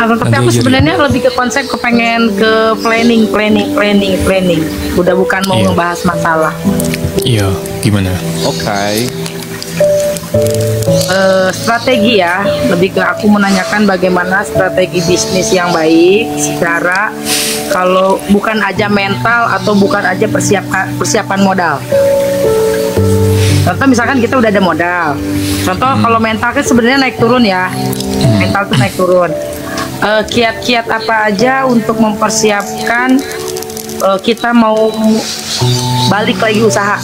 Tapi aku sebenarnya lebih ke konsep kepengen ke planning. Udah bukan mau ngebahas masalah. Iya, gimana? Oke. Strategi ya, lebih ke aku menanyakan bagaimana strategi bisnis yang baik secara kalau bukan aja mental atau bukan aja persiapan modal. Contoh misalkan kita udah ada modal. Contoh kalau mental kan sebenarnya naik turun ya. Mental tuh naik turun. Kiat-kiat apa aja untuk mempersiapkan kita mau balik lagi usaha.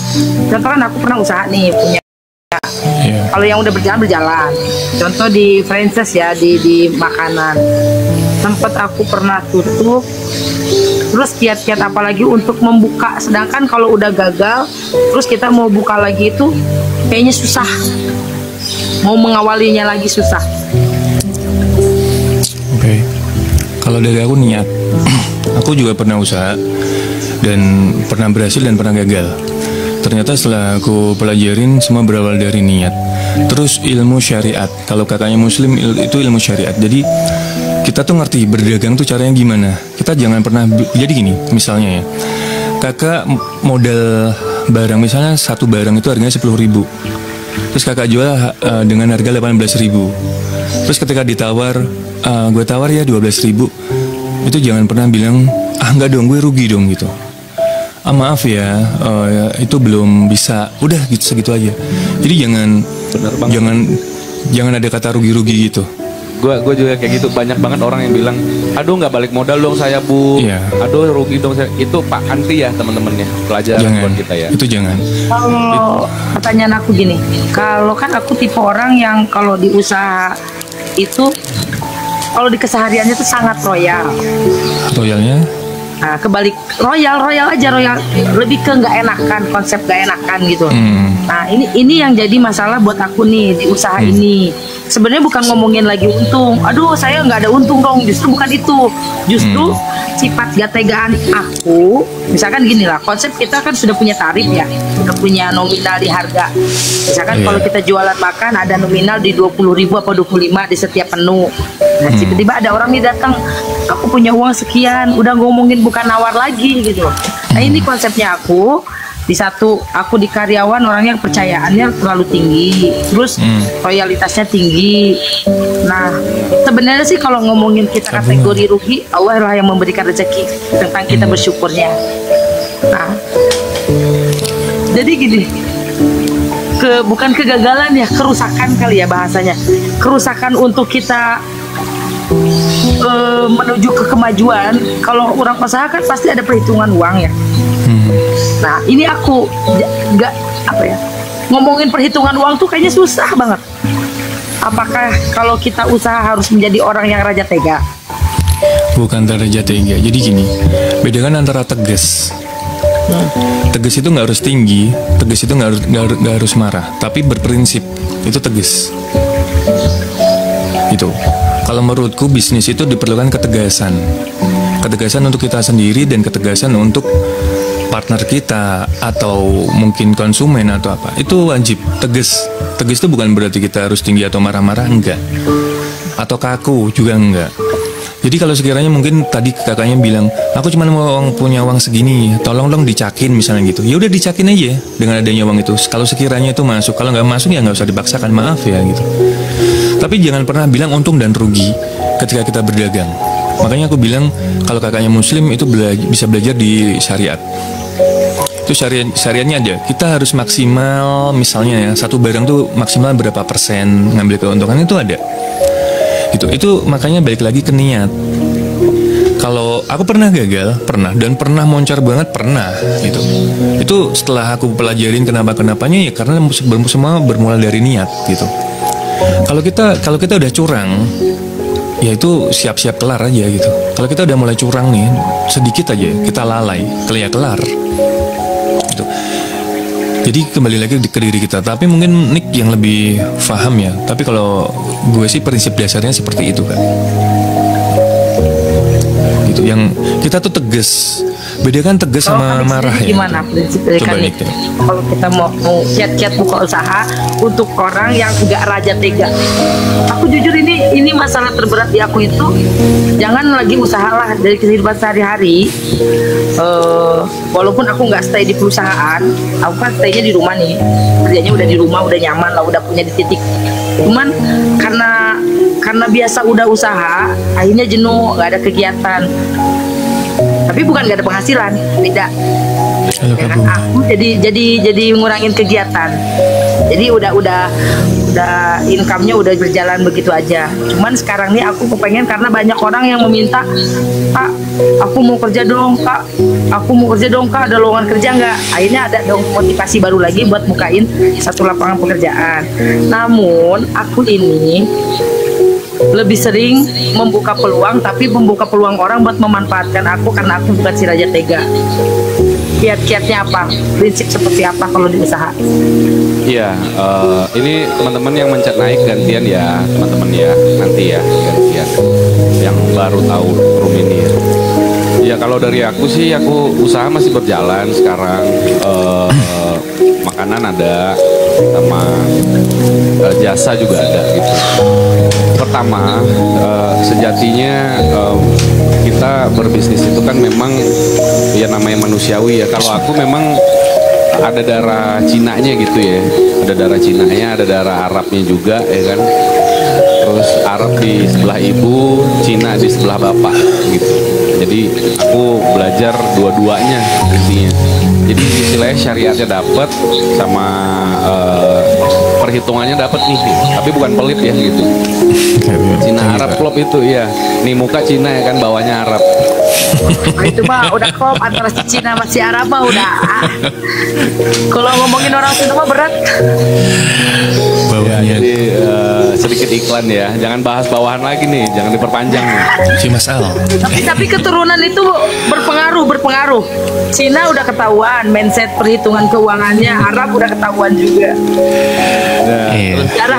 Contoh kan aku pernah usaha nih punya. Kalau yang udah berjalan. Contoh di franchise ya, di makanan. Tempat aku pernah tutup. Terus kiat-kiat apa lagi untuk membuka. Sedangkan kalau udah gagal, terus kita mau buka lagi itu kayaknya susah. Mau mengawalinya lagi susah. Oke. Kalau dari aku niat. Aku juga pernah usaha dan pernah berhasil dan pernah gagal. Ternyata setelah aku pelajarin semua berawal dari niat. Terus ilmu syariat. Kalau kakaknya muslim itu ilmu syariat. Jadi kita tuh ngerti berdagang tuh caranya gimana. Kita jangan pernah jadi gini. Misalnya ya, kakak modal barang, misalnya satu barang itu harganya 10.000. Terus kakak jual dengan harga 18.000. Terus ketika ditawar, gue tawar ya 12.000. Itu jangan pernah bilang, enggak dong, gue rugi dong gitu. Maaf ya, itu belum bisa. Udah gitu, segitu aja. Jadi jangan ada kata rugi-rugi gitu. Gue juga kayak gitu. Banyak banget orang yang bilang, aduh nggak balik modal dong saya bu. Aduh rugi dong saya. Itu Pak anti ya teman-temannya. Pelajaran buat kita ya. Itu jangan. Kalau pertanyaan aku gini, kalau kan aku tipe orang yang kalau di usaha itu, kalau di kesehariannya itu sangat royal. Royalnya? Nah, kebalik royal aja, lebih ke nggak enakan, konsep nggak enakan gitu. Nah ini yang jadi masalah buat aku nih di usaha ini. Sebenarnya bukan ngomongin lagi untung, aduh saya nggak ada untung dong, justru bukan itu. Justru sifat gak tegaan aku, misalkan gini lah, konsep kita kan sudah punya tarif ya, sudah punya nominal di harga. Misalkan kalau kita jualan makan ada nominal di 20.000 apa 25 di setiap menu. Nah tiba-tiba ada orang nih datang, aku punya uang sekian, udah ngomongin bukan nawar lagi gitu. Nah ini konsepnya aku. Di satu, aku di karyawan orangnya kepercayaannya terlalu tinggi, terus loyalitasnya tinggi. Nah sebenarnya sih kalau ngomongin kita kategori rugi, Allah lah yang memberikan rezeki, tentang kita bersyukurnya. Nah jadi gini, bukan kegagalan ya, kerusakan kali ya bahasanya, kerusakan untuk kita menuju ke kemajuan. Kalau orang usaha kan pasti ada perhitungan uang ya. Nah ini aku nggak ngomongin perhitungan uang tuh kayaknya susah banget. Apakah kalau kita usaha harus menjadi orang yang raja tega? Bukan raja tega. Jadi gini, bedakan antara tegas. Tegas itu nggak harus tinggi, tegas itu nggak harus marah, tapi berprinsip itu tegas. Itu. Kalau menurutku bisnis itu diperlukan ketegasan untuk kita sendiri dan ketegasan untuk partner kita atau mungkin konsumen atau apa. Itu wajib tegas itu bukan berarti kita harus tinggi atau marah-marah, enggak, atau kaku juga enggak. Jadi kalau sekiranya mungkin tadi kakaknya bilang, aku cuma mau punya uang segini, tolong dong dicakin misalnya gitu, ya udah dicakin aja dengan adanya uang itu. Kalau sekiranya itu masuk, kalau nggak masuk ya nggak usah dipaksakan, maaf ya gitu. Tapi jangan pernah bilang untung dan rugi ketika kita berdagang. Makanya aku bilang kalau kakaknya muslim itu bisa belajar di syariat. Itu syariatnya aja. Kita harus maksimal, misalnya ya, satu barang tuh maksimal berapa persen ngambil keuntungan itu ada. Itu makanya balik lagi ke niat. Kalau aku pernah gagal, dan pernah moncar banget, pernah gitu. Itu setelah aku pelajarin kenapa-kenapanya ya karena semua bermula dari niat gitu. Kalau kita udah curang, ya itu siap-siap kelar aja gitu. Kalau kita udah mulai curang nih, sedikit aja kita lalai, kelar gitu. Jadi kembali lagi ke diri kita. Tapi mungkin Nick yang lebih paham ya. Tapi kalau gue sih prinsip dasarnya seperti itu kan. Gitu. Yang kita tuh tegas. Bedakan tegas sama marah ya. Gimana prinsip dari Nick? Kalau kita mau kiat-kiat buka usaha untuk orang yang enggak raja tega. Aku jujur ini ini masalah terberat di aku itu, jangan lagi usahalah dari kehidupan sehari-hari. Walaupun aku nggak stay di perusahaan, aku kan staynya di rumah nih, kerjanya udah di rumah, udah nyaman lah, udah punya di titik. Cuman karena biasa udah usaha, akhirnya jenuh, nggak ada kegiatan. Tapi bukan nggak ada penghasilan, beda. Ya kan? Aku jadi ngurangin kegiatan. Jadi udah income-nya udah berjalan begitu aja. Cuman sekarang nih aku kepengen, karena banyak orang yang meminta, Kak, aku mau kerja dong, Kak. Aku mau kerja dong, Kak. Ada lowongan kerja nggak? Akhirnya ada dong motivasi baru lagi buat bukain satu lapangan pekerjaan. Namun aku ini lebih sering membuka peluang, tapi membuka peluang orang buat memanfaatkan aku, karena aku bukan si raja tega. Kiat-kiatnya apa? Prinsip seperti apa kalau di usaha? Iya, ini teman-teman yang mencet naik gantian ya, teman-teman ya, nanti ya gantian. Yang baru tahu room ini ya. Ya kalau dari aku sih, aku usaha masih berjalan sekarang. Makanan ada, sama jasa juga ada gitu. Pertama, sejatinya kita berbisnis itu kan memang ya namanya manusiawi ya. Kalau aku memang ada darah Cinanya gitu ya, ada darah Cinanya, ada darah Arabnya juga ya kan. Terus Arab di sebelah ibu, Cina di sebelah bapak gitu. Jadi aku belajar dua-duanya intinya. Jadi istilahnya syariatnya dapat, sama perhitungannya dapat nih, tapi bukan pelit ya gitu. Cina Arab klop itu ya. Nih muka Cina ya kan, bawahnya Arab. Itu mah udah klop antara si Cina sama si Arab mah udah. Kalau ngomongin orang Cina mah berat. Ya, jadi sedikit iklan ya, jangan bahas bawahan lagi nih, jangan diperpanjang nih. Si Mas Al. Tapi keturunan itu berpengaruh. Cina udah ketahuan, mindset perhitungan keuangannya, Arab udah ketahuan juga.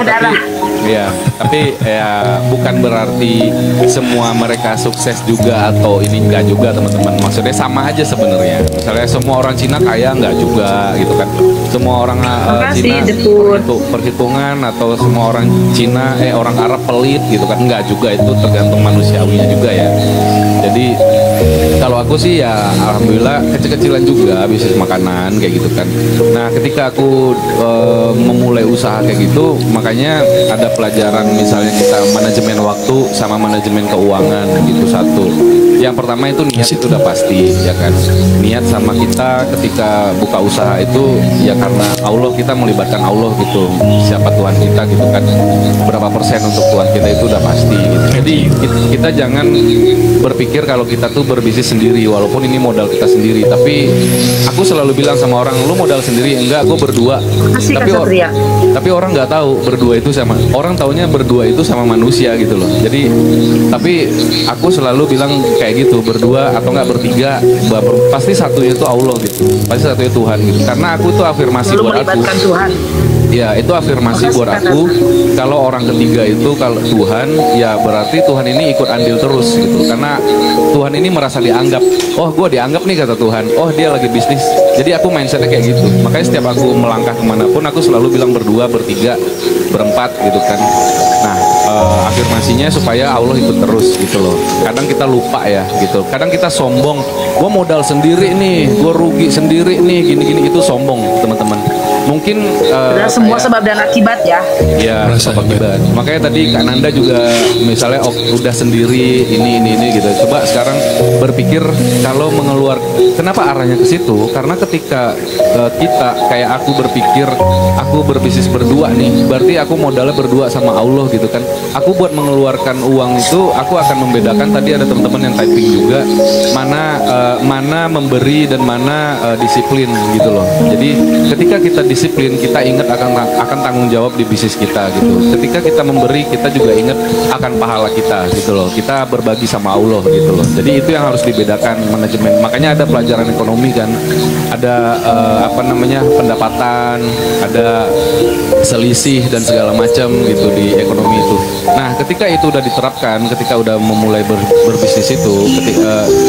Darah. Ya, tapi ya bukan berarti semua mereka sukses juga atau ini enggak juga teman-teman. Maksudnya sama aja sebenarnya. Misalnya semua orang Cina kaya enggak juga gitu kan. Semua orang Cina untuk perhitungan, atau semua orang Cina orang Arab pelit gitu kan, enggak juga, itu tergantung manusiawinya juga ya. Jadi kalau aku sih ya alhamdulillah kecil-kecilan juga bisnis makanan kayak gitu kan. Nah ketika aku memulai usaha kayak gitu, makanya ada pelajaran misalnya kita manajemen waktu sama manajemen keuangan gitu. Satu, yang pertama itu niat, itu udah pasti ya kan. Niat sama kita ketika buka usaha itu ya karena Allah, kita melibatkan Allah gitu. Siapa Tuhan kita gitu kan, berapa persen untuk Tuhan kita itu udah pasti gitu. Jadi kita jangan berpikir kalau kita tuh berbisnis sendiri, walaupun ini modal kita sendiri. Tapi aku selalu bilang sama orang, lu modal sendiri? Enggak, gue berdua. Tapi orang nggak tahu berdua itu sama, orang taunya berdua itu sama manusia gitu loh. Jadi tapi aku selalu bilang kayak gitu, berdua atau nggak bertiga, pasti satu itu Allah gitu, pasti satu itu Tuhan gitu. Karena aku tuh afirmasi buat aku. Tuhan. Ya itu afirmasi buat aku. Kalau orang ketiga itu kalau Tuhan, ya berarti Tuhan ini ikut andil terus gitu. Karena Tuhan ini merasa dianggap. Oh gue dianggap nih kata Tuhan. Oh dia lagi bisnis. Jadi aku mindsetnya kayak gitu. Makanya setiap aku melangkah kemanapun, aku selalu bilang berdua, bertiga, berempat gitu kan. Nah afirmasinya supaya Allah ikut terus gitu loh. Kadang kita lupa ya gitu. Kadang kita sombong. Gue modal sendiri nih, gue rugi sendiri nih, gini-gini, itu sombong teman-teman. Mungkin semua sebab dan akibat ya. Ya, sebab akibat. Makanya tadi Kak Nanda juga misalnya udah sendiri ini gitu. Coba sekarang berpikir kalau mengeluar, kenapa arahnya ke situ? Karena ketika kita kayak aku berpikir aku berbisnis berdua nih, berarti aku modalnya berdua sama Allah gitu kan. Aku buat mengeluarkan uang itu aku akan membedakan, tadi ada teman-teman yang typing juga, mana memberi dan mana disiplin gitu loh. Jadi ketika kita disiplin, kita ingat akan tanggung jawab di bisnis kita gitu. Ketika kita memberi, kita juga ingat akan pahala kita gitu loh. Kita berbagi sama Allah gitu loh. Jadi itu yang harus dibedakan manajemen. Makanya ada pelajaran ekonomi kan, ada pendapatan, ada selisih dan segala macam gitu di ekonomi itu. Nah ketika itu udah diterapkan, ketika udah memulai berbisnis itu,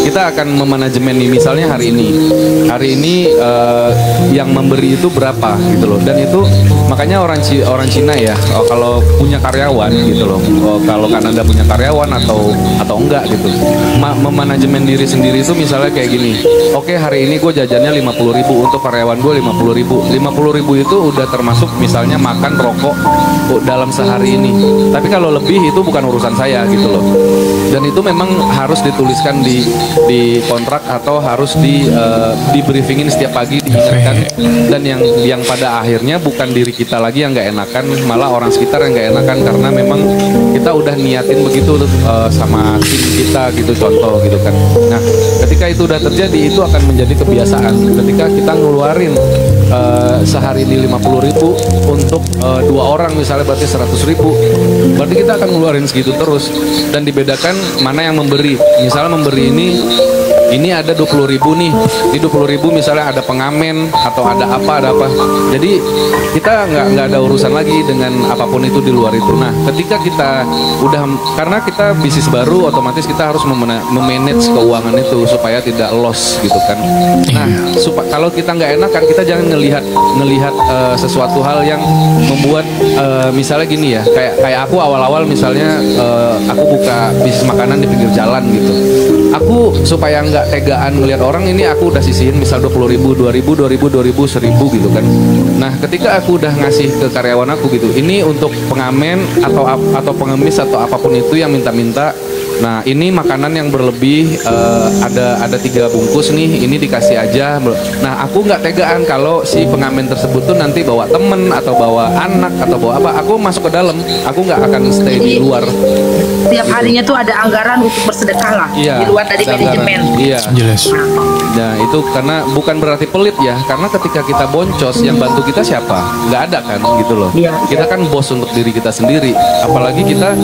kita akan memanajemen nih. Misalnya hari ini yang memberi itu berapa apa gitu loh. Dan itu makanya orang Cina ya, kalau punya karyawan gitu loh, kalau Kanada punya karyawan atau enggak gitu, memanajemen diri sendiri itu misalnya kayak gini, oke, hari ini gue jajannya 50.000, untuk karyawan gue 50.000 itu udah termasuk misalnya makan rokok dalam sehari ini. Tapi kalau lebih itu bukan urusan saya gitu loh. Dan itu memang harus dituliskan di kontrak atau harus di briefingin setiap pagi, diingatkan. Dan yang pada akhirnya bukan diri kita lagi yang nggak enakan, malah orang sekitar yang nggak enakan, karena memang kita udah niatin begitu sama tim kita gitu, contoh gitu kan. Nah, ketika itu udah terjadi, itu akan menjadi kebiasaan. Ketika kita ngeluarin sehari ini 50.000 untuk 2 orang misalnya, berarti 100.000, berarti kita akan ngeluarin segitu terus. Dan dibedakan mana yang memberi. Misalnya memberi ini ada 20.000 nih, di 20.000 misalnya ada pengamen atau ada apa. Jadi kita nggak ada urusan lagi dengan apapun itu di luar itu. Nah, ketika kita udah, karena kita bisnis baru, otomatis kita harus memanage keuangan itu supaya tidak loss gitu kan. Nah, kalau kita nggak enak kan, kita jangan ngelihat sesuatu hal yang membuat misalnya gini ya, kayak aku awal-awal misalnya aku buka bisnis makanan di pinggir jalan gitu. Aku supaya nggak tegaan ngelihat orang, ini aku udah sisihin misal 20.000, 2.000, 1.000 gitu kan. Nah, ketika aku udah ngasih ke karyawan aku gitu, ini untuk pengamen atau pengemis atau apapun itu yang minta-minta. Nah, ini makanan yang berlebih, ada 3 bungkus nih, ini dikasih aja. Nah, aku nggak tegaan kalau si pengamen tersebut tuh nanti bawa temen atau bawa anak atau bawa apa. Aku masuk ke dalam, aku nggak akan stay di luar. Tiap harinya tuh ada anggaran untuk bersedekah lah, iya, di luar dari manajemen. Iya, jelas. Nah, itu karena bukan berarti pelit ya, karena ketika kita boncos, yang bantu kita siapa? Nggak ada kan, gitu loh. Iya. Kita kan bos untuk diri kita sendiri, apalagi kita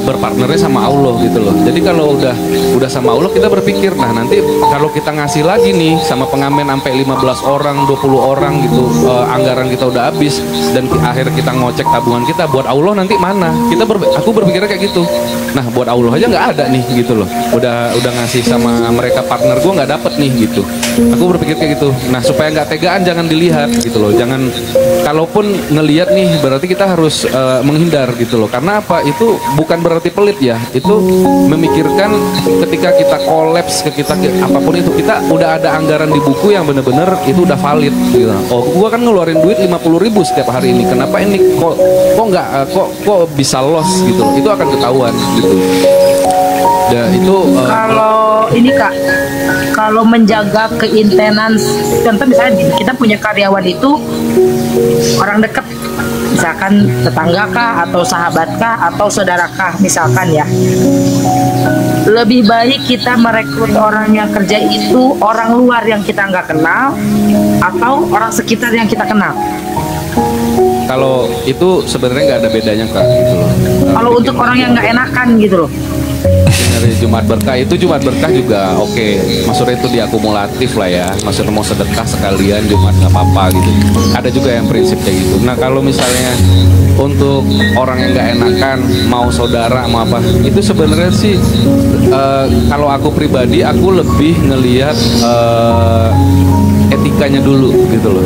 berpartnernya sama Allah gitu loh. Jadi kalau udah sama Allah, kita berpikir, nah nanti kalau kita ngasih lagi nih sama pengamen sampai 15 orang, 20 orang gitu, anggaran kita udah habis, dan akhir kita ngocek tabungan kita buat Allah nanti mana? Aku berpikirnya kayak gitu. Nah, buat Allah aja nggak ada nih gitu loh. Udah ngasih sama mereka, partner gue nggak dapet nih gitu. Aku berpikir kayak gitu. Nah, supaya nggak tegaan, jangan dilihat gitu loh. Jangan, kalaupun ngelihat nih berarti kita harus menghindar gitu loh. Karena apa? Itu bukan berarti pelit ya. Itu memikirkan ketika kita kolaps, apapun itu, kita udah ada anggaran di buku yang bener-bener itu udah valid gitu. Oh, gua kan ngeluarin duit 50.000 setiap hari ini. Kenapa ini kok bisa loss gitu loh. Itu akan ketahuan gitu. Ya, itu kalau ini Kak, kalau menjaga keintenan, contoh misalnya kita punya karyawan itu orang dekat, misalkan tetangga kah, atau sahabat kah, atau saudara kah misalkan ya. Lebih baik kita merekrut orang yang kerja itu orang luar yang kita nggak kenal, atau orang sekitar yang kita kenal. Kalau itu sebenarnya nggak ada bedanya Kak gitu loh. Kalau untuk orang yang nggak enakan gitu loh. Dari Jumat Berkah itu, Jumat Berkah juga oke. Maksudnya itu diakumulatif lah ya. Maksudnya mau sedekah sekalian Jumat nggak apa-apa gitu. Ada juga yang prinsip kayak gitu. Nah, kalau misalnya untuk orang yang nggak enakan, mau saudara mau apa, itu sebenarnya sih kalau aku pribadi, aku lebih ngelihat etikanya dulu gitu loh.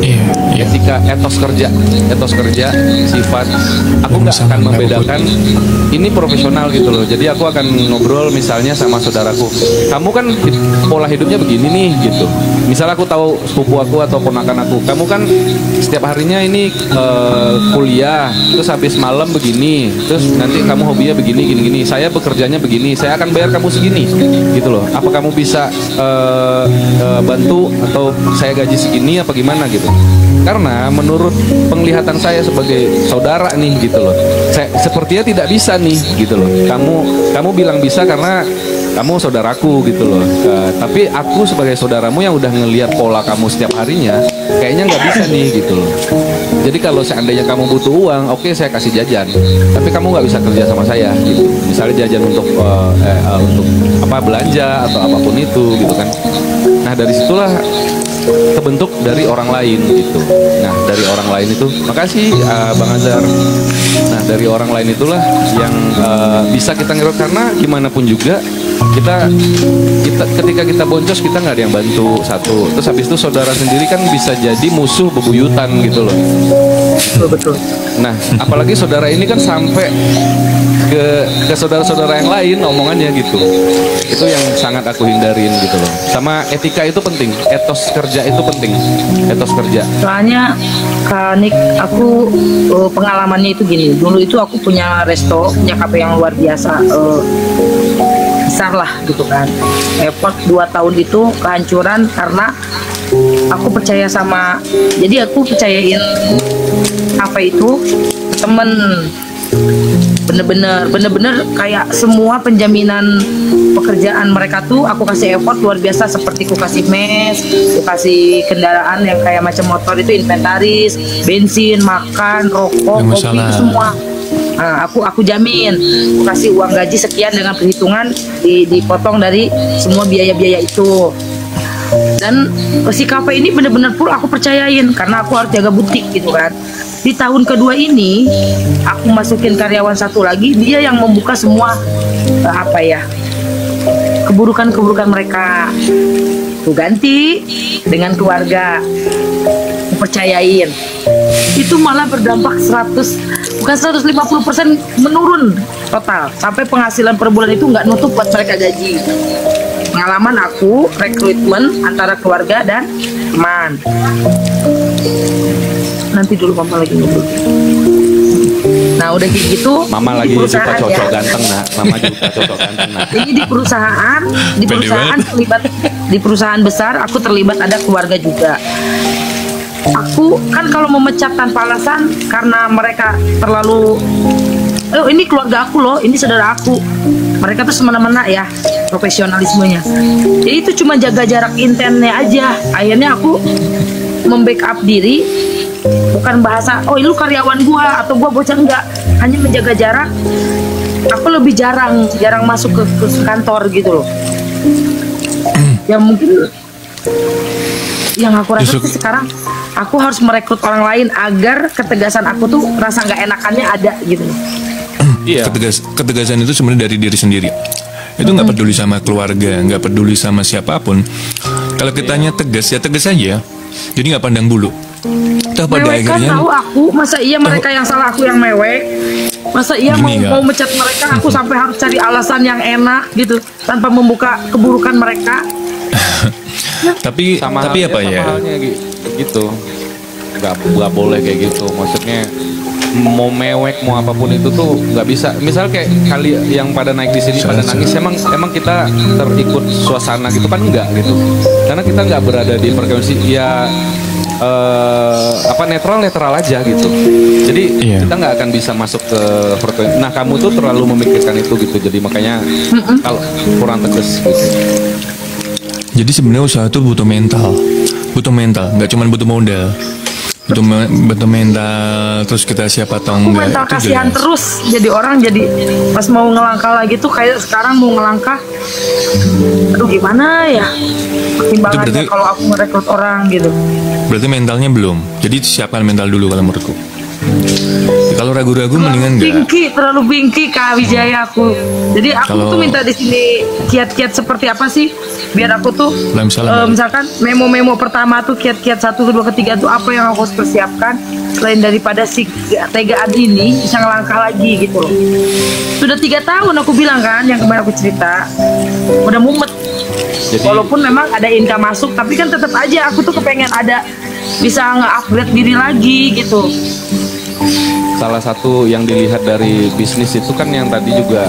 Etika, etos kerja, sifat. Aku nggak akan membedakan, ini profesional gitu loh. Jadi aku akan ngobrol misalnya sama saudaraku, kamu kan pola hidupnya begini nih gitu. Misal aku tahu sepupu aku atau ponakan aku, kamu kan setiap harinya ini kuliah, terus habis malam begini, terus nanti kamu hobinya begini, gini. Saya bekerjanya begini, saya akan bayar kamu segini gitu loh. Apa kamu bisa bantu, atau saya gaji segini apa gimana gitu. Karena menurut penglihatan saya sebagai saudara nih gitu loh, sepertinya tidak bisa nih gitu loh. Kamu bilang bisa karena kamu saudaraku gitu loh. Tapi aku sebagai saudaramu yang udah ngelihat pola kamu setiap harinya, kayaknya nggak bisa nih gitu loh. Jadi kalau seandainya kamu butuh uang, oke, saya kasih jajan. Tapi kamu nggak bisa kerja sama saya gitu. Misalnya jajan untuk apa, belanja atau apapun itu gitu kan. Nah, dari situlah kebentuk dari orang lain gitu. Nah, dari orang lain itu, makasih Bang Azhar. Nah, dari orang lain itulah yang bisa kita ngerti, karena gimana pun juga kita ketika kita boncos kita nggak ada yang bantu satu, terus habis itu saudara sendiri kan bisa jadi musuh bebuyutan gitu loh. Betul. Nah, apalagi saudara ini kan sampai ke saudara-saudara yang lain omongannya gitu. Itu yang sangat aku hindarin gitu loh. Sama etika itu penting, etos kerja itu penting, etos kerja. Soalnya Kak Nik, aku pengalamannya itu gini. Dulu itu aku punya resto, punya kafe yang luar biasa, besar lah gitu kan. Effort 2 tahun itu kehancuran karena aku percaya sama, jadi aku percayain kafe itu ke temen. Bener-bener kayak semua penjaminan pekerjaan mereka tuh aku kasih effort luar biasa, seperti aku kasih mes, aku kasih kendaraan yang kayak macam motor itu, inventaris, bensin, makan, rokok, kopi itu semua. Nah, aku jamin, aku kasih uang gaji sekian dengan perhitungan dipotong dari semua biaya-biaya itu. Dan si kafe ini bener-bener full aku percayain karena aku harus jaga butik gitu kan. Di tahun kedua ini aku masukin karyawan satu lagi, dia yang membuka semua keburukan mereka. Aku ganti dengan keluarga, aku percayain. Itu malah berdampak 150% menurun total, sampai penghasilan per bulan itu nggak nutup buat mereka gaji. Pengalaman aku rekrutmen antara keluarga dan teman. Nanti dulu mama lagi ngobrol. Nah udah kayak gitu. Mama lagi suka cocok ganteng nak. Mama juga cocok ganteng nak. Ini di perusahaan besar aku terlibat, ada keluarga juga. Aku kan kalau memecat tanpa alasan karena mereka terlalu, ini keluarga aku loh, ini saudara aku. Mereka tuh semena-mena ya profesionalismenya. Jadi itu cuma jaga jarak intennya aja. Akhirnya aku membackup diri, bukan bahasa lu karyawan gua atau gua bocah, enggak, hanya menjaga jarak. Aku lebih jarang masuk ke kantor gitu loh. Ya mungkin yang aku rasa sih sekarang aku harus merekrut orang lain agar ketegasan aku tuh rasa nggak enakannya ada gitu loh. Iya. Ketegasan itu sebenarnya dari diri sendiri. Itu nggak peduli sama keluarga, nggak peduli sama siapapun. Kalau kitanya tegas ya tegas aja. Jadi nggak pandang bulu. Toh pada Mewek kan akhirnya tahu aku, masa iya mereka yang salah, aku yang mewek. Masa iya mau mecat mereka, aku sampai harus cari alasan yang enak gitu tanpa membuka keburukan mereka. tapi sama apa ya? Halnya gitu. Nggak boleh kayak gitu. Maksudnya mau mewek mau apapun itu tuh nggak bisa. Misal kayak kali yang pada naik di sini pada nangis, emang kita terikut suasana gitu kan, enggak gitu. Karena kita nggak berada di frekuensi ya netral aja gitu. Jadi kita nggak akan bisa masuk ke frekuensi. Nah kamu tuh terlalu memikirkan itu gitu. Jadi makanya kalau kurang tegas gitu. Jadi sebenarnya usaha itu butuh mental, nggak cuma butuh modal. Betul mental, terus kita siapa tahu enggak mental itu kasihan jelas. terus, jadi orang jadi pas mau ngelangkah lagi tuh kayak sekarang mau ngelangkah, aduh gimana ya pertimbangannya kalau aku merekrut orang gitu. Berarti mentalnya belum, jadi siapkan mental dulu kalau menurutku. Kalau ragu-ragu mendingan enggak. Terlalu bingki Kak Wijaya aku. Jadi aku tuh minta di sini kiat-kiat seperti apa sih biar aku tuh misalkan memo-memo pertama tuh kiat-kiat 1, 2, 3 tuh apa yang aku harus persiapkan selain daripada si tegaan ini bisa ngelangkah lagi gitu loh. Sudah 3 tahun aku bilang kan, yang kemarin aku cerita udah mumet. Jadi, walaupun memang ada income masuk, tapi kan tetap aja aku tuh kepengen ada bisa nge-upgrade diri lagi gitu. Salah satu yang dilihat dari bisnis itu kan yang tadi juga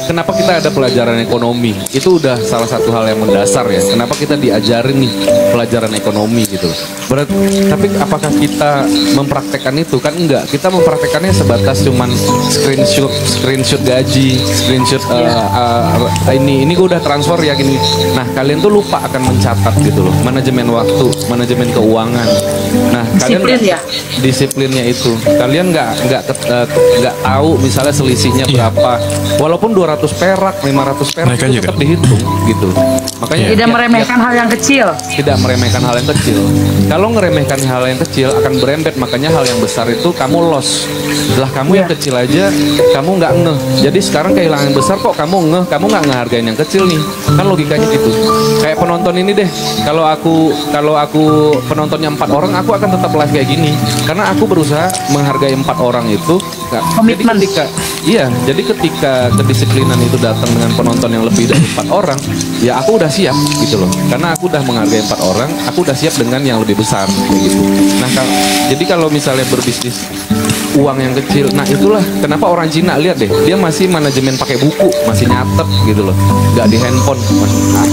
kenapa kita ada pelajaran ekonomi, itu udah salah satu hal yang mendasar ya. Kenapa kita diajarin nih pelajaran ekonomi gitu. Tapi apakah kita mempraktekkan itu? Kan enggak. Kita mempraktekannya sebatas cuman screenshot gaji, screenshot ini gue udah transfer ya gini. Nah kalian tuh lupa akan mencatat gitu loh. Manajemen waktu, manajemen keuangan, Nah, Disiplin kalian ya? disiplinnya itu. Kalian nggak tahu misalnya selisihnya berapa. Walaupun 200 perak, 500 perak Mereka itu juga. tetap dihitung gitu. Makanya Tidak meremehkan hal yang kecil. tidak meremehkan hal yang kecil. Kalau ngeremehkan hal yang kecil akan berembet, makanya hal yang besar itu kamu loss. Setelah kamu yang kecil aja kamu nggak ngeh. Jadi sekarang kehilangan yang besar kok kamu ngeh, kamu nggak ngehargain yang kecil nih. Kan logikanya gitu. Kayak penonton ini deh. Kalau aku penontonnya 4 orang, aku akan tetap live kayak gini. Karena aku berusaha menghargai 4 orang itu. Komitmen. Jadi ketika kedisiplinan itu datang dengan penonton yang lebih dari 4 orang, ya aku udah siap gitu loh. Karena aku udah menghargai 4 orang, aku udah siap dengan yang lebih besar kayak gitu. Nah, jadi kalau misalnya berbisnis uang yang kecil, nah itulah kenapa orang Cina lihat deh, dia masih manajemen pakai buku, masih nyatet gitu loh, nggak di handphone,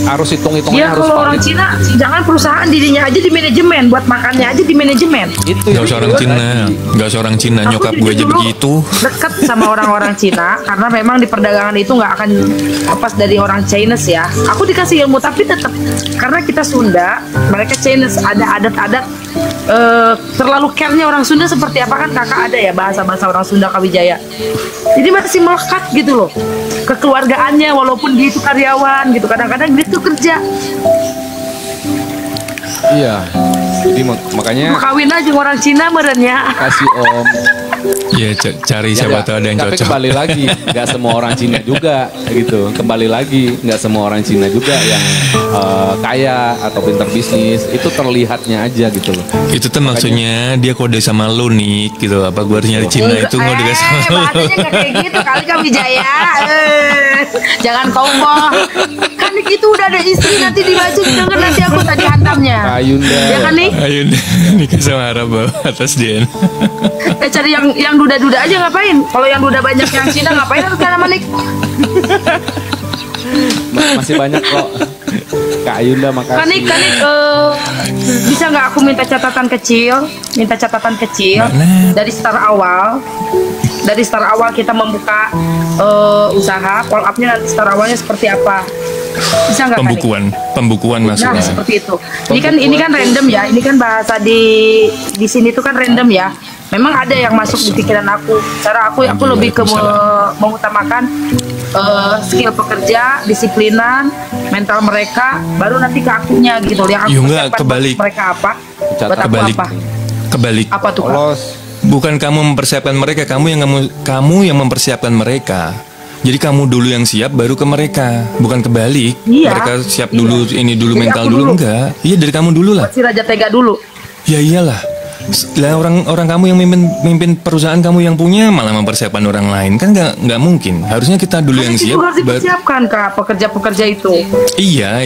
harus hitung-hitungannya Ya harus kalau orang valid. Cina, jangan perusahaan dirinya aja di manajemen, buat makannya aja di manajemen. Itu Gak usah orang Cina, gak usah orang Cina, nyokap gue aja dulu begitu. Dekat sama orang-orang Cina karena memang di perdagangan itu nggak akan lepas dari orang Chinese ya. Aku dikasih ilmu tapi tetap karena kita Sunda, mereka Chinese, ada adat-adat terlalu care-nya orang Sunda seperti apa kan kakak ada ya bahasa-bahasa orang Sunda Kawijaya. Jadi masih melekat gitu loh kekeluargaannya walaupun dia itu karyawan gitu. Kadang-kadang dia tuh kerja. Iya, jadi makanya Kawin aja orang Cina merenya. kasih om. Ya cari siapa tahu ada yang Tapi cocok. kembali lagi, nggak semua orang Cina juga gitu. Kembali lagi, nggak semua orang Cina juga yang kaya atau pintar bisnis. Itu terlihatnya aja gitu loh. Itu tuh maksudnya dia kode sama lu nih gitu. Apa gue harus nyari Cina itu ngode sama lu. Bahasanya nggak kayak gitu kali Kawijaya. Jangan sombong. Kan gitu udah ada istri nanti dibaca denger nanti aku tadi hantamnya. Kayunda. Ya kan nih? Ayo nikah sama Arab bawah atas dia. Cari yang duda-duda aja ngapain? Kalau yang duda banyak yang Cina ngapain harus kan sama Nik? Masih banyak kok. Kak Ayunda makasih. Kanik, bisa nggak aku minta catatan kecil? Minta catatan kecil dari start awal. Dari start awal kita membuka usaha, call up-nya nanti start awalnya seperti apa? Bisa nggak Kanik? Pembukuan Nah maksudnya. seperti itu. Ini kan random ya. Ini kan bahasa di sini tuh kan random ya. Memang ada yang masuk di pikiran aku. Cara aku lebih ke mengutamakan skill pekerja, disiplinan, mental mereka, baru nanti ke akunya gitu. Yang aku Yo, enggak, persiapkan kebalik. buat mereka apa? Buat aku Kebalik. apa? Kebalik. Apa tuh Kak? Polos. Bukan kamu mempersiapkan mereka, kamu yang mempersiapkan mereka. Jadi kamu dulu yang siap baru ke mereka, bukan kebalik. Iya. Mereka siap dulu, ini dulu, Jadi mental aku dulu dulu. enggak. Iya, dari kamu dulu lah. Si Raja Tega dulu. Ya iyalah. Lah orang kamu yang mimpin perusahaan kamu yang punya malah mempersiapkan orang lain kan nggak mungkin. Harusnya kita dulu yang Itu siap. harus dipersiapkan Kak, pekerja-pekerja itu. Iya.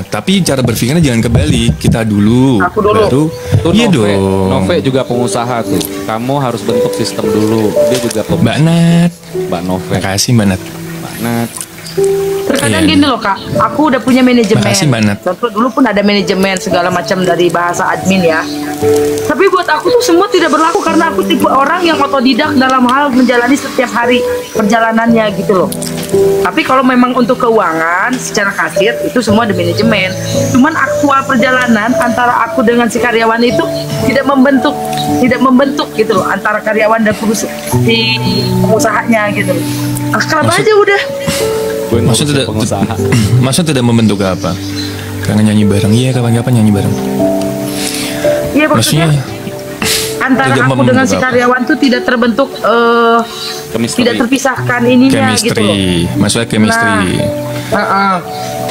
Tapi cara berpikirnya jangan kebalik. Kita dulu, Aku dulu. baru. Itu Iya Nove. dong. Nove juga pengusaha tuh. Kamu harus bentuk sistem dulu. Dia juga Mbak Nat. Mbak Nove. Makasih Mbak Nat. Mbak Nat. Terkadang Iya. gini loh Kak, aku udah punya manajemen. Makasih, Mbak Nat. Contoh dulu pun ada manajemen segala macam dari bahasa admin ya. Tapi buat aku tuh semua tidak berlaku karena aku tipe orang yang otodidak dalam hal menjalani setiap hari perjalanannya gitu loh. Tapi kalau memang untuk keuangan secara kasir itu semua di manajemen. Cuman aktual perjalanan antara aku dengan si karyawan itu tidak membentuk gitu loh antara karyawan dan si pengusahanya gitu loh. Akrab aja udah. Gue Maksud tidak pengusaha. Maksud tidak membentuk apa? Karena nyanyi bareng. Iya, kapan-kapan nyanyi bareng. Iya Maksudnya maksudnya antara tidak aku dengan si membentuk apa? karyawan tuh tidak terbentuk Chemistry. tidak terpisahkan ininya gitu loh. chemistry. Maksudnya chemistry. Heeh.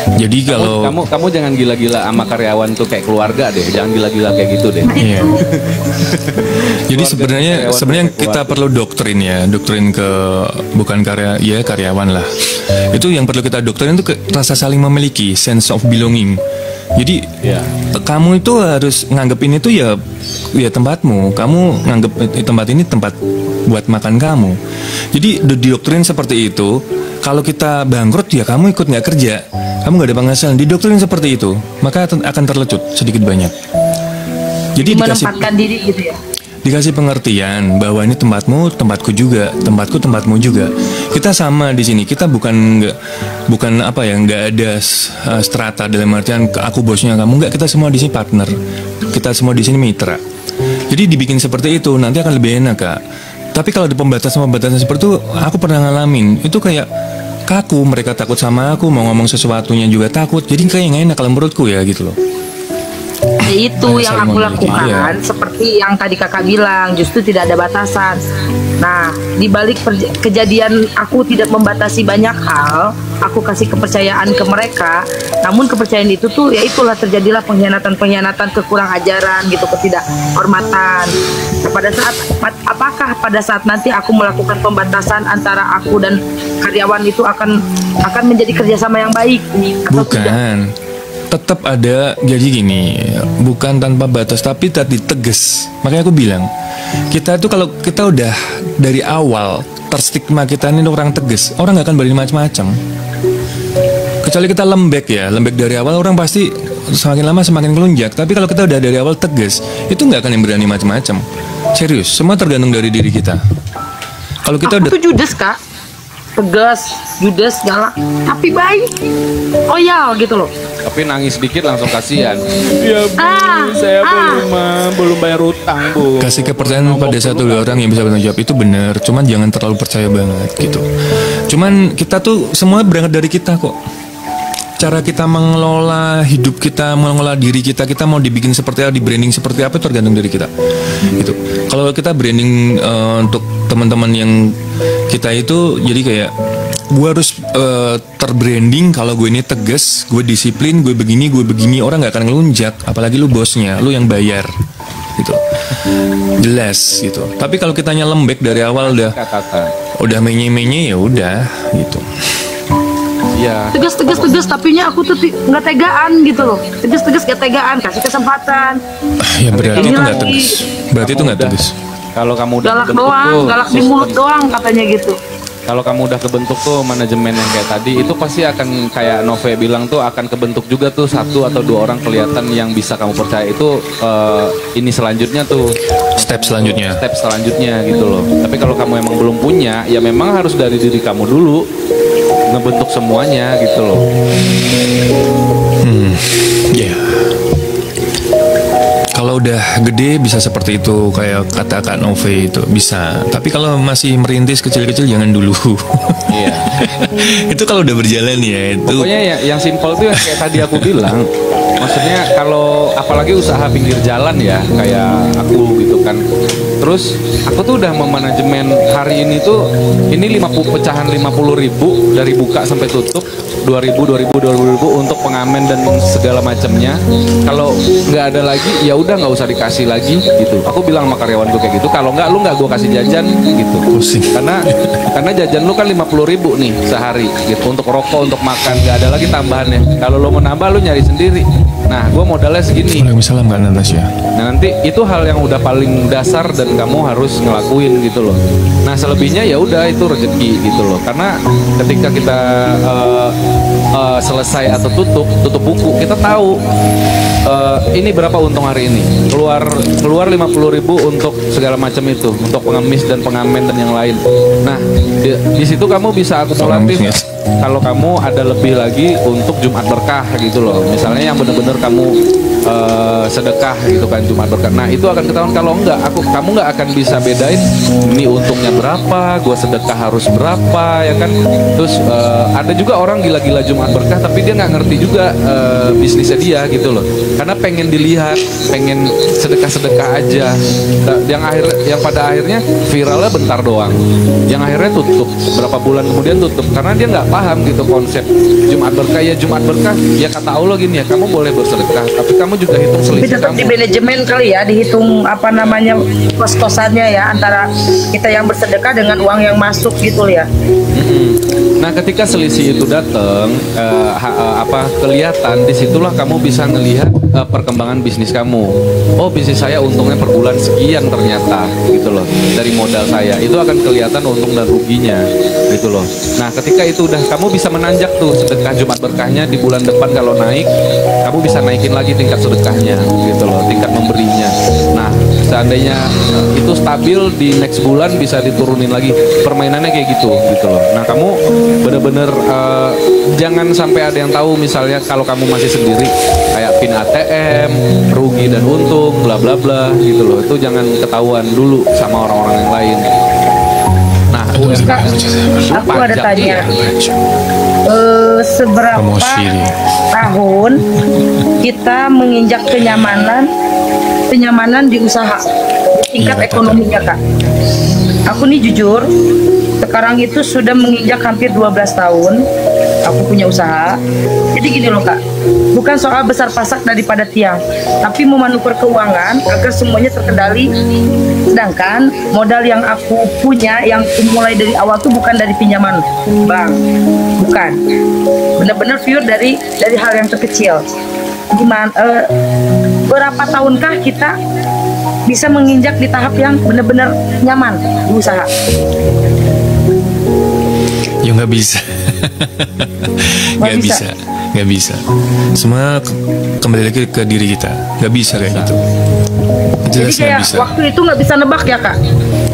Jadi kalau Kamu jangan gila-gila sama karyawan tuh kayak keluarga deh. Jangan gila-gila kayak gitu deh. Iya. Jadi Keluarga sebenarnya karyawan kita keluarga. perlu doktrin ya, doktrin ke bukan karyawan lah. Itu yang perlu kita doktrin itu rasa saling memiliki, sense of belonging. Jadi Iya. kamu itu harus nganggepin itu ya tempatmu. Kamu nganggep tempat ini tempat buat makan kamu. Jadi didoktrin seperti itu. Kalau kita bangkrut ya kamu ikut nggak kerja. Kamu nggak ada penghasilan. Didoktrin seperti itu, maka akan terlecut sedikit banyak. Jadi dikasih Menempatkan diri gitu ya. dikasih pengertian bahwa ini tempatmu, tempatku juga, tempatku, tempatmu juga. Kita sama di sini. Kita bukan apa ya, nggak ada strata dalam artian aku bosnya kamu, nggak. Kita semua di sini partner. Kita semua di sini mitra. Jadi dibikin seperti itu nanti akan lebih enak, Kak. Tapi kalau di pembatasan seperti itu, aku pernah ngalamin. Itu kayak kaku, mereka takut sama aku, mau ngomong sesuatunya juga takut. Jadi kayak nggak enak kalau menurutku ya gitu loh. Ya itu yang aku lakukan, seperti yang tadi kakak bilang, justru tidak ada batasan. Nah, di balik kejadian aku tidak membatasi banyak hal, aku kasih kepercayaan ke mereka. Namun kepercayaan itu tuh, ya itulah terjadilah pengkhianatan, kekurang ajaran gitu, ketidakhormatan. Nah, apakah pada saat nanti aku melakukan pembatasan antara aku dan karyawan itu akan menjadi kerjasama yang baik? Atau bukan. tidak? Tetap ada, jadi gini, bukan tanpa batas tapi tadi tegas. Makanya aku bilang, kita tuh kalau kita udah dari awal terstigma kita ini orang tegas, orang nggak akan berani macam-macam. Kecuali kita lembek dari awal, orang pasti semakin lama semakin melunjak. Tapi kalau kita udah dari awal tegas, itu nggak akan yang berani macam-macam. Serius, semua tergantung dari diri kita. Kalau kita aku tuh judes, Kak, tegas, judes, galak, tapi baik, loyal gitu loh. Tapi nangis dikit langsung kasihan. Ya Bu, saya belum bayar utang Bu. Kasih kepercayaan pada satu orang yang bisa bertanggung jawab itu benar. Cuman jangan terlalu percaya banget gitu. Cuman kita tuh semua berangkat dari kita kok. Cara kita mengelola hidup kita, mengelola diri kita, kita mau dibikin seperti apa, di branding seperti apa, itu tergantung dari kita. Gitu. Kalau kita branding untuk teman-teman yang kita itu, jadi kayak gue harus terbranding kalau gue ini tegas, gue disiplin, gue begini, orang nggak akan ngelunjak, apalagi lu bosnya, lu yang bayar, gitu, jelas gitu. Tapi kalau kitanya lembek dari awal udah menye-menye ya udah, gitu. Ya. Tegas, tapinya aku tuh nggak tegaan gitu loh. Tegas gak tegaan, kasih kesempatan. Ya berarti itu nggak tegas. Berarti itu nggak tegas. Kalau kamu udah galak doang, galak di mulut doang katanya gitu. Kalau kamu udah kebentuk tuh manajemen yang kayak tadi, itu pasti akan kayak Nove bilang tuh akan kebentuk juga tuh 1 atau 2 orang kelihatan yang bisa kamu percaya. Itu ini selanjutnya tuh step selanjutnya gitu loh. Tapi kalau kamu emang belum punya, ya memang harus dari diri kamu dulu ngebentuk semuanya gitu loh. Ya. Kalau udah gede bisa seperti itu, kayak kata Kak Nove itu bisa. Tapi kalau masih merintis kecil-kecil jangan dulu. Iya. Itu kalau udah berjalan ya itu. Pokoknya yang simpel tuh yang kayak tadi aku bilang. Maksudnya kalau apalagi usaha pinggir jalan ya, kayak aku gitu kan. Terus aku tuh udah memanajemen hari ini tuh, ini 50 pecahan 50.000 dari buka sampai tutup, 2.000 untuk pengamen dan segala macamnya. Kalau nggak ada lagi ya udah nggak usah dikasih lagi gitu. Aku bilang sama karyawan gue kayak gitu, kalau nggak lu nggak gue kasih jajan gitu. Pusing. Karena jajan lu kan 50.000 nih sehari gitu, untuk rokok, untuk makan, nggak ada lagi tambahannya. Kalau lu mau nambah lu nyari sendiri. Nah, gue modalnya segini. Waalaikumsalam Kak Natasha. Nah, nanti itu hal yang udah paling dasar dan kamu harus ngelakuin gitu loh. Nah, selebihnya ya udah itu rezeki gitu loh. Karena ketika kita selesai atau tutup buku, kita tahu ini berapa untung hari ini. Keluar 50.000 untuk segala macam itu, untuk pengemis dan pengamen dan yang lain. Nah, di situ kamu bisa akumulatif. Kalau kamu ada lebih lagi untuk Jumat Berkah gitu loh. Misalnya yang benar-benar kamu sedekah gitu kan, Jumat Berkah. Nah, itu akan ketahuan. Kalau enggak, kamu nggak akan bisa bedain ini untungnya berapa, gue sedekah harus berapa ya kan. Terus ada juga orang gila-gila Jumat Berkah tapi dia nggak ngerti juga bisnisnya dia gitu loh. Karena pengen dilihat, pengen sedekah-sedekah aja. Yang pada akhirnya viralnya bentar doang. Yang akhirnya tutup berapa bulan kemudian tutup karena dia nggak paham gitu konsep Jumat Berkah. Ya Jumat Berkah ya kata Allah gini ya, kamu boleh bersedekah tapi kamu juga hitung selisih kamu. Di manajemen kali ya, dihitung apa namanya kos-kosannya ya, antara kita yang bersedekah dengan uang yang masuk gitu ya. Nah, ketika selisih itu datang, kelihatan, disitulah kamu bisa ngelihat perkembangan bisnis kamu. Oh, bisnis saya untungnya per bulan sekian ternyata, gitu loh. Dari modal saya itu akan kelihatan untung dan ruginya, gitu loh. Nah, ketika itu udah kamu bisa menanjak tuh sedekah Jumat Berkahnya di bulan depan kalau naik, kamu bisa naikin lagi tingkat sedekahnya, gitu loh, tingkat memberinya. Nah, seandainya itu stabil di next bulan bisa diturunin lagi. Permainannya kayak gitu loh. Nah kamu bener-bener jangan sampai ada yang tahu misalnya kalau kamu masih sendiri kayak pin ATM, rugi dan untung, bla bla bla gitu loh. Itu jangan ketahuan dulu sama orang-orang yang lain. Nah, Kak, aku ada tanya. Seberapa tahun kita menginjak kenyamanan di usaha tingkat ekonominya, Kak? Aku nih jujur, sekarang itu sudah menginjak hampir 12 tahun aku punya usaha. Jadi gini loh, Kak, bukan soal besar pasak daripada tiang, tapi memanuver keuangan agar semuanya terkendali. Sedangkan modal yang aku punya, yang mulai dari awal tuh bukan dari pinjaman bank, bukan, benar-benar pure dari hal yang terkecil. Gimana? Berapa tahunkah kita bisa menginjak di tahap yang benar-benar nyaman di usaha? Ya nggak bisa. Nggak bisa. Semua kembali lagi ke diri kita. Nggak bisa kayak gitu. Jelas jadi kayak bisa. Waktu itu nggak bisa nebak ya, Kak?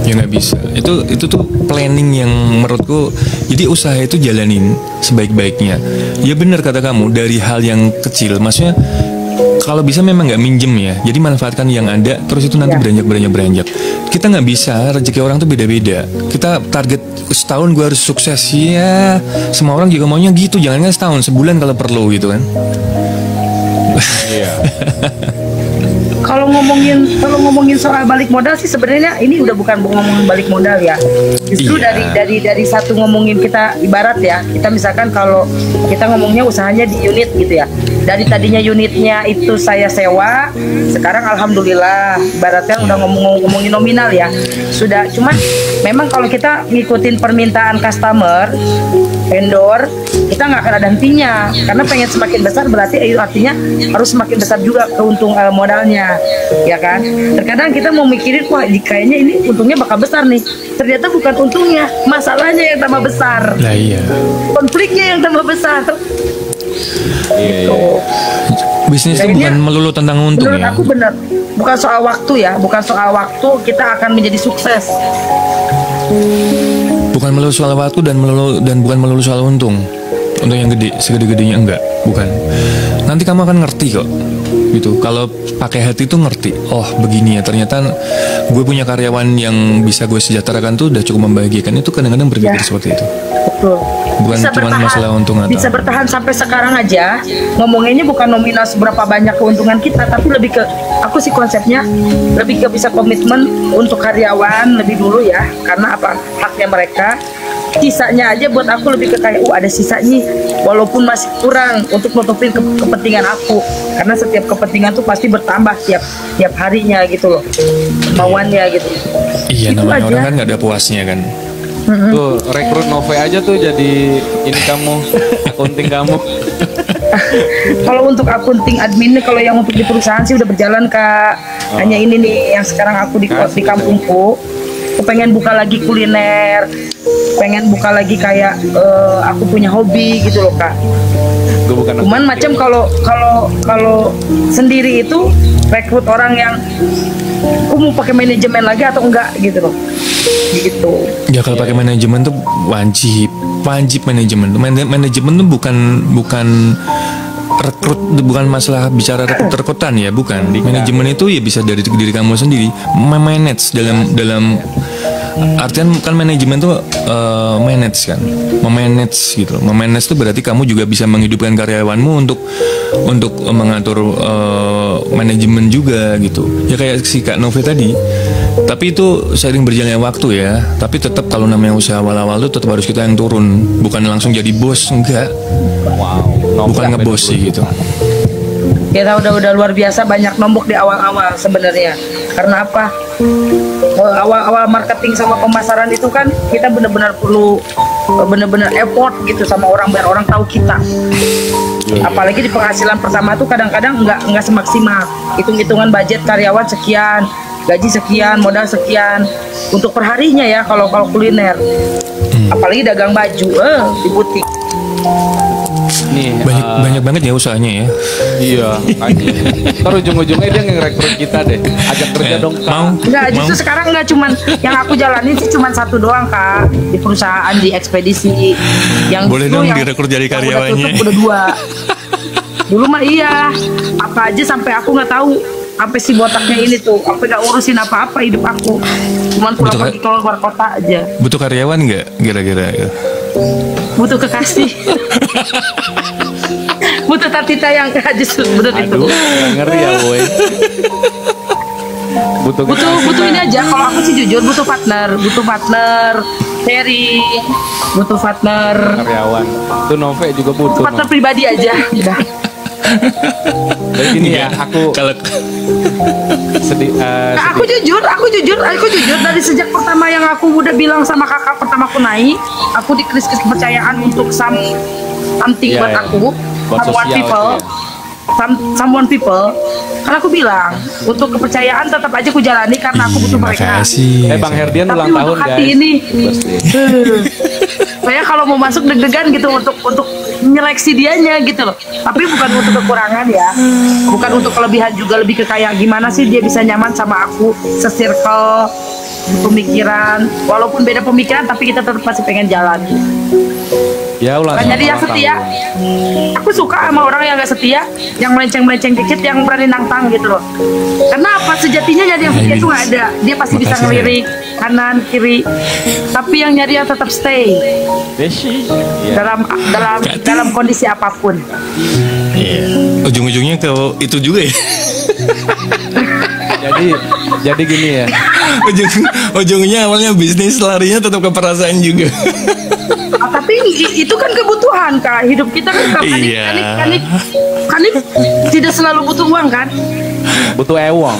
Ya nggak bisa. Itu tuh planning yang menurutku. Jadi usaha itu jalanin sebaik-baiknya. Ya benar kata kamu, dari hal yang kecil. Maksudnya kalau bisa memang nggak minjem ya. Jadi manfaatkan yang ada. Terus itu nanti beranjak. Kita nggak bisa. Rezeki orang tuh beda-beda. Kita target setahun gue harus sukses ya. Semua orang juga maunya gitu. Jangan setahun, sebulan kalau perlu gitu kan. Iya. Kalau ngomongin soal balik modal sih sebenarnya ini udah bukan ngomongin balik modal ya. Justru dari satu ngomongin kita ibarat ya. Kita misalkan kalau kita ngomongnya usahanya di unit gitu ya. Dari tadinya unitnya itu saya sewa, sekarang alhamdulillah ibaratnya udah ngomongin nominal ya. Sudah, cuman memang kalau kita ngikutin permintaan customer, vendor, kita nggak akan ada hentinya. Karena pengen semakin besar berarti artinya harus semakin besar juga keuntung modalnya, ya kan? Terkadang kita mau mikirin, wah kayaknya ini untungnya bakal besar nih. Ternyata bukan untungnya, masalahnya yang tambah besar. Nah, iya. Konfliknya yang tambah besar. Iya. Bisnis itu bukan melulu tentang untung menurut ya. aku benar, bukan soal waktu ya, bukan soal waktu kita akan menjadi sukses. Bukan melulu soal waktu dan bukan melulu soal untung. Untung yang gede, segede-gedenya enggak, bukan. Nanti kamu akan ngerti kok. Gitu. Kalau pakai hati tuh ngerti. Oh, begini ya. Ternyata gue punya karyawan yang bisa gue sejahterakan tuh udah cukup membahagiakan. Itu kadang-kadang berpikir seperti itu. Betul. Bukan cuma masalah untung atau bisa bertahan sampai sekarang aja. Ngomonginnya bukan nominal seberapa banyak keuntungan kita, tapi lebih ke, aku sih konsepnya lebih ke bisa komitmen untuk karyawan lebih dulu ya. Karena apa? Haknya mereka. Sisanya aja buat aku lebih ke kayak ada sisanya walaupun masih kurang untuk nutupin kepentingan aku, karena setiap kepentingan tuh pasti bertambah tiap harinya gitu loh, kemauannya gitu. Iya, namanya orang kan nggak ada puasnya kan. Tuh rekrut Nove aja tuh jadi ini kamu, akunting kamu. Kalau untuk akunting admin, kalau yang untuk di perusahaan sih udah berjalan, Kak. Hanya ini nih yang sekarang aku di kampungku, aku pengen buka lagi kuliner, pengen buka lagi kayak aku punya hobi gitu loh, Kak. Cuman macam kalau sendiri itu rekrut orang yang aku mau pakai manajemen lagi atau enggak gitu loh. Gitu. Ya kalau pakai manajemen tuh wajib manajemen. Manajemen tuh bukan rekrut, bukan masalah bicara rekrutan ya, bukan. Manajemen itu ya bisa dari diri kamu sendiri, manage dalam artian kan manajemen tuh manage kan, memanage gitu. Memanage itu berarti kamu juga bisa menghidupkan karyawanmu untuk mengatur manajemen juga gitu. Ya kayak si Kak Nove tadi. Tapi itu seiring berjalannya waktu ya. Tapi tetap kalau namanya usaha awal-awal itu tetap harus kita yang turun, bukan langsung jadi bos, enggak. Bukan ngebos sih gitu. Kita udah luar biasa banyak nombok di awal-awal sebenarnya. Karena apa? Awal-awal marketing sama pemasaran itu kan kita benar-benar perlu benar-benar effort gitu sama orang biar orang tahu kita. Apalagi di penghasilan pertama tuh kadang-kadang nggak semaksimal. Hitung-hitungan budget karyawan sekian, gaji sekian, modal sekian untuk perharinya ya kalau kuliner. Apalagi dagang baju di butik. nih Banyak banget ya usahanya ya. iya makanya. Ntar ujung-ujungnya dia ngerekrut kita deh, ajak kerja dong Kak. Mau? Enggak, justru sekarang enggak cuman yang aku jalanin sih cuman satu doang Kak di perusahaan di ekspedisi. Yang Boleh dulu dong yang direkrut jadi yang karyawannya. udah dua. Dulu mah iya, apa aja sampai aku nggak tahu sampai si botaknya ini tuh, aku nggak urusin apa-apa hidup aku, cuman pulang Betul, pergi keluar kota aja. Butuh karyawan nggak kira-kira? Butuh kekasih. Butuh tatita yang justru betul itu. Aduh, nggak ngeri ya boy. Butuh ini aja. Kalau aku sih jujur butuh partner, sharing, butuh partner karyawan. Tuh Nove juga butuh. partner pribadi aja. Udah. Jadi gini ya, aku Kalau sedih. Nah, aku jujur dari sejak pertama yang aku udah bilang sama kakak pertama aku naik, aku di krisis kepercayaan untuk something Iya, buat iya. aku, Buat someone sosial people, itu someone people. Karena aku bilang untuk kepercayaan tetap aja aku jalani karena aku butuh mereka. makasih. Bang Herdian Tapi ulang tahun untuk hati guys. ini, Birthday. saya kalau mau masuk deg-degan gitu untuk menyeleksi dianya gitu loh. Tapi bukan untuk kekurangan ya, bukan untuk kelebihan juga, lebih ke kayak gimana sih dia bisa nyaman sama aku, se-circle, pemikiran, walaupun beda pemikiran tapi kita tetap masih pengen jalan. Ya ulang Kan tahun. jadi yang setia, aku suka sama orang yang gak setia, yang melenceng-melenceng dikit, yang berani nantang gitu loh. Karena apa, sejatinya jadi yang setia itu gak ada. Dia pasti bisa Makasih, ngelirik kanan kiri, tapi yang nyari yang tetap stay Desi. Ya. dalam kondisi apapun. Iya. Ujung-ujungnya ke itu juga ya. Jadi gini ya. Ujungnya awalnya bisnis, larinya tetap ke perasaan juga. Ah, tapi itu kan kebutuhan Kak, hidup kita kan Iya. Kanip tidak selalu butuh uang kan. Butuh ewong.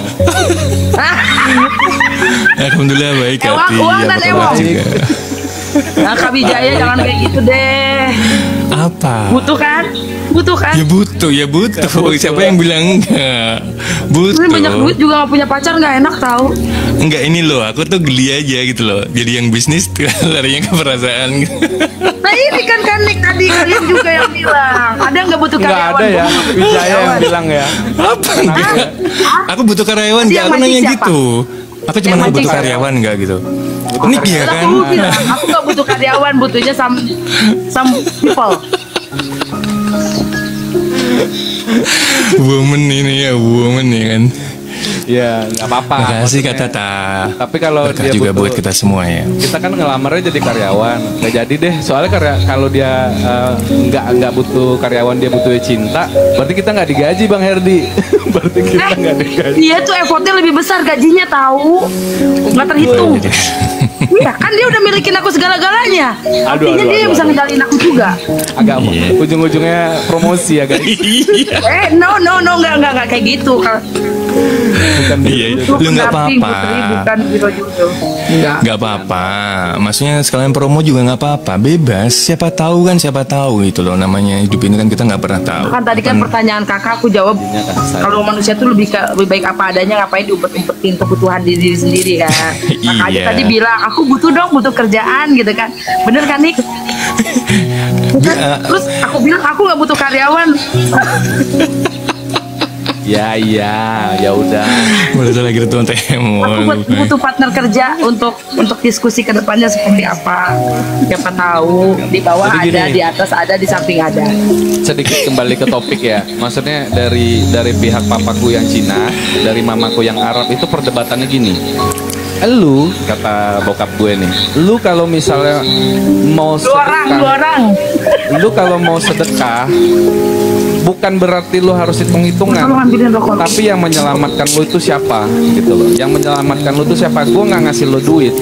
Alhamdulillah baik Ewang, hati. uang dan Apa-apa ewang. juga. Nah Kak Wijaya jangan kayak gitu deh. Apa? Butuh kan Ya butuh. Siapa yang bilang enggak? Butuh. ini banyak duit juga gak punya pacar gak enak tahu. Enggak, ini loh, aku tuh geli aja gitu loh. Jadi yang bisnis larinya ke perasaan. Nah ini kan Nik tadi kalian juga yang bilang ada nggak butuh Nggak karyawan. ada ya. Butuh Wijaya yang karyawan. bilang ya. Apa enggak? Aku butuh karyawan Dia enggak? Aku mancing nanya siapa? gitu. Aku cuma Yang butuh mancing karyawan enggak gitu. Ini iya Lah, kan? aku bilang aku nggak butuh karyawan, butuhnya some people. Woman ini ya, woman ya kan. Ya nggak apa-apa. Makasih Maksudnya, Kak Tata. Tapi kalau Berkah dia juga butuh- buat kita semua ya. kita kan ngelamarnya jadi karyawan, nggak jadi deh. Soalnya kalau dia nggak butuh karyawan, dia butuh cinta, berarti kita nggak digaji Bang Herdi. Berarti kita nggak digaji. Dia tuh effortnya lebih besar, gajinya tahu nggak terhitung. Iya kan dia udah milikin aku segala-galanya. Artinya dia bisa ngendalin aku juga. Agak Iya. ujung-ujungnya promosi ya guys. Iya. No nggak kayak gitu. Bukan Iya, gitu. lu nggak Putri, apa-apa. bukan Biro Judo. Enggak. Nggak apa-apa. Maksudnya sekalian promo juga nggak apa-apa. Bebas. Siapa tahu gitu loh. Namanya hidup ini kan kita nggak pernah tahu. Kan tadi kan pertanyaan kakak aku jawab, Jadinya kasar. kalau manusia tuh lebih baik apa adanya, ngapain diumpet-umpetin kebutuhan diri sendiri kan. Kakak aja Iya. tadi bilang aku butuh kerjaan gitu kan, bener kan Nik? Bukan? Terus aku bilang aku nggak butuh karyawan. Ya udah. Boleh lagi tuh temu. Aku butuh partner kerja untuk diskusi ke depannya seperti apa. Siapa tahu di bawah Jadi ada, gini. di atas ada, di samping ada. Sedikit kembali ke topik ya. Maksudnya dari pihak papaku yang Cina, dari mamaku yang Arab itu perdebatannya gini. Lu kata bokap gue nih, lu kalau misalnya mau Dua orang. lu kalau mau sedekah bukan berarti lu harus Kalau hitung-hitungan. ngambilin rokok. Tapi yang menyelamatkan lu itu siapa gitu loh. Yang menyelamatkan lu itu siapa? Gue nggak ngasih lu duit,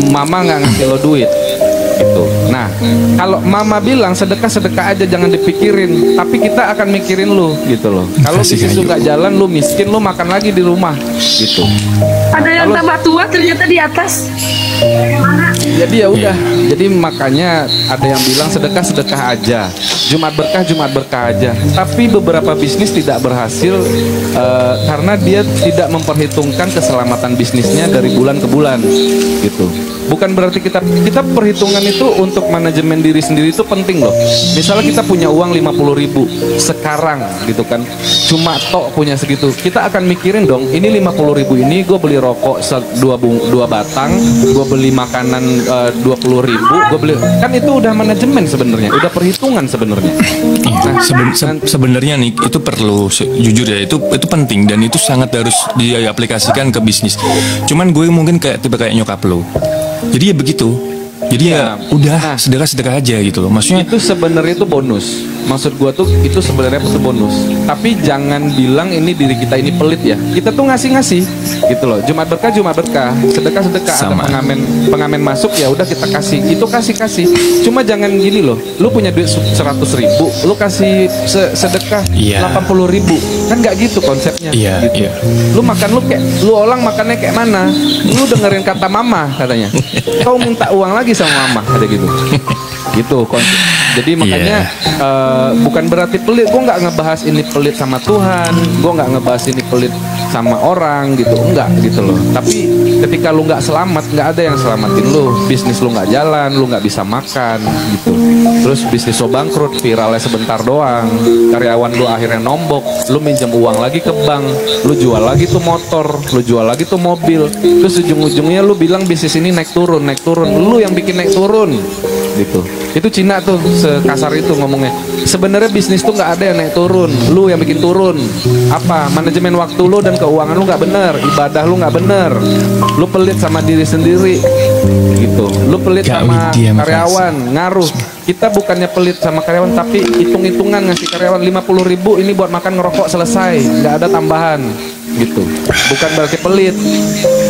mama nggak ngasih lu duit gitu. Nah kalau mama bilang sedekah aja, jangan dipikirin, tapi kita akan mikirin lu gitu loh. Kalau Kasih bisnis lu aja. nggak jalan, lu miskin, lu makan lagi di rumah gitu. Ada yang Kalau- tambah tua ternyata di atas. Jadi ya udah. Jadi makanya ada yang bilang sedekah aja, Jumat berkah aja. Tapi beberapa bisnis tidak berhasil karena dia tidak memperhitungkan keselamatan bisnisnya dari bulan ke bulan, gitu. Bukan berarti kita perhitungan itu untuk manajemen diri sendiri itu penting loh. Misalnya kita punya uang 50.000 sekarang gitu kan, cuma tok punya segitu, kita akan mikirin dong, ini 50.000 ini gue beli rokok dua batang, gue beli makanan 20.000, gue beli, kan itu udah manajemen sebenarnya, udah perhitungan sebenarnya. Nah, sebenarnya nih itu perlu, jujur ya, itu penting dan itu sangat harus diaplikasikan ke bisnis. Cuman gue mungkin tipe kayak nyokap lo. Jadi ya begitu. Jadi ya udah sedekah aja gitu loh. Maksudnya itu sebenarnya itu bonus. Maksud gua tuh itu sebenarnya itu bonus. Tapi jangan bilang ini diri kita ini pelit ya. Kita tuh ngasih gitu loh. Jumat berkah, sedekah. Sama. Ada pengamen masuk ya udah kita kasih. Itu kasih. Cuma jangan gini loh. Lu punya duit 100.000, lu kasih sedekah 80.000. Kan nggak gitu konsepnya. Gitu. Lu lu orang makannya kayak mana? Lu dengerin kata mama katanya. Kau minta uang lagi sama mama, ada gitu. Gitu konsep. Jadi makanya bukan berarti pelit. Gue nggak ngebahas ini pelit sama Tuhan, gue nggak ngebahas ini pelit sama orang gitu, enggak gitu loh. Tapi ketika lu nggak selamat, nggak ada yang selamatin lu. Bisnis lu nggak jalan, lu nggak bisa makan gitu. Terus bisnis lu bangkrut, viralnya sebentar doang, karyawan lu akhirnya nombok, lu minjem uang lagi ke bank, lu jual lagi tuh motor, lu jual lagi tuh mobil, terus ujung-ujungnya lu bilang bisnis ini naik turun, lu yang bikin naik turun gitu. Itu Cina tuh sekasar itu ngomongnya. Sebenarnya bisnis tuh nggak ada yang naik turun, lu yang bikin turun. Apa? Manajemen waktu lu dan keuangan lu nggak bener, ibadah lu nggak bener, lu pelit sama diri sendiri gitu. Lu pelit sama karyawan, ngaruh. Kita bukannya pelit sama karyawan, tapi hitung-hitungan ngasih karyawan 50.000 ini buat makan ngerokok selesai, nggak ada tambahan gitu. Bukan berarti pelit.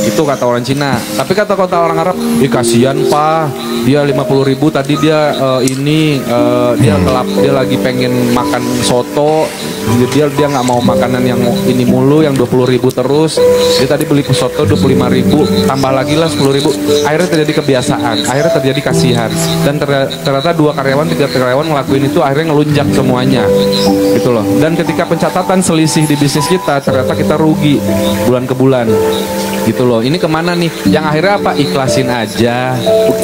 Itu kata orang Cina. Tapi kata orang Arab, kasihan pak, dia 50.000 tadi dia dia lagi pengen makan soto, dia nggak mau makanan yang ini mulu, yang 20.000 terus. Dia tadi beli soto 25.000, tambah lagi lah 10.000. Akhirnya terjadi kebiasaan, akhirnya terjadi kasihan, dan ternyata 3 karyawan ngelakuin itu, akhirnya ngelunjak semuanya gitu loh. Dan ketika pencatatan selisih di bisnis kita, ternyata kita rugi bulan ke bulan gitu loh. Ini kemana nih? Yang akhirnya apa?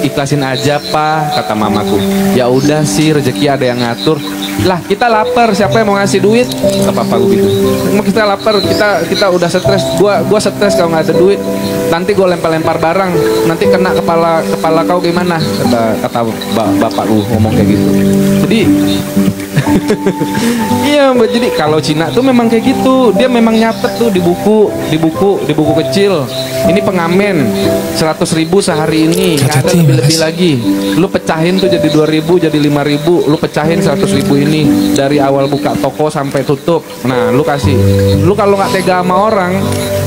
Ikhlasin aja pak, kata mamaku. Ya udah sih, rezeki ada yang ngatur. Lah kita lapar, siapa yang mau ngasih duit? Kata papaku gitu. Kita lapar, kita udah stres. Gua stres kalau nggak ada duit. Nanti gue lempar barang, nanti kena kepala kau gimana? Kata bapakku ngomong kayak gitu. Jadi iya, jadi kalau Cina tuh memang kayak gitu. Dia memang nyatet tuh di buku kecil. Ini pengamen 100.000 sehari ini, nggak ada lebih lagi. Lu pecahin tuh jadi 2.000, jadi 5.000. Lu pecahin 100.000 ini dari awal buka toko sampai tutup. Nah, lu kasih. Lu kalau nggak tega sama orang,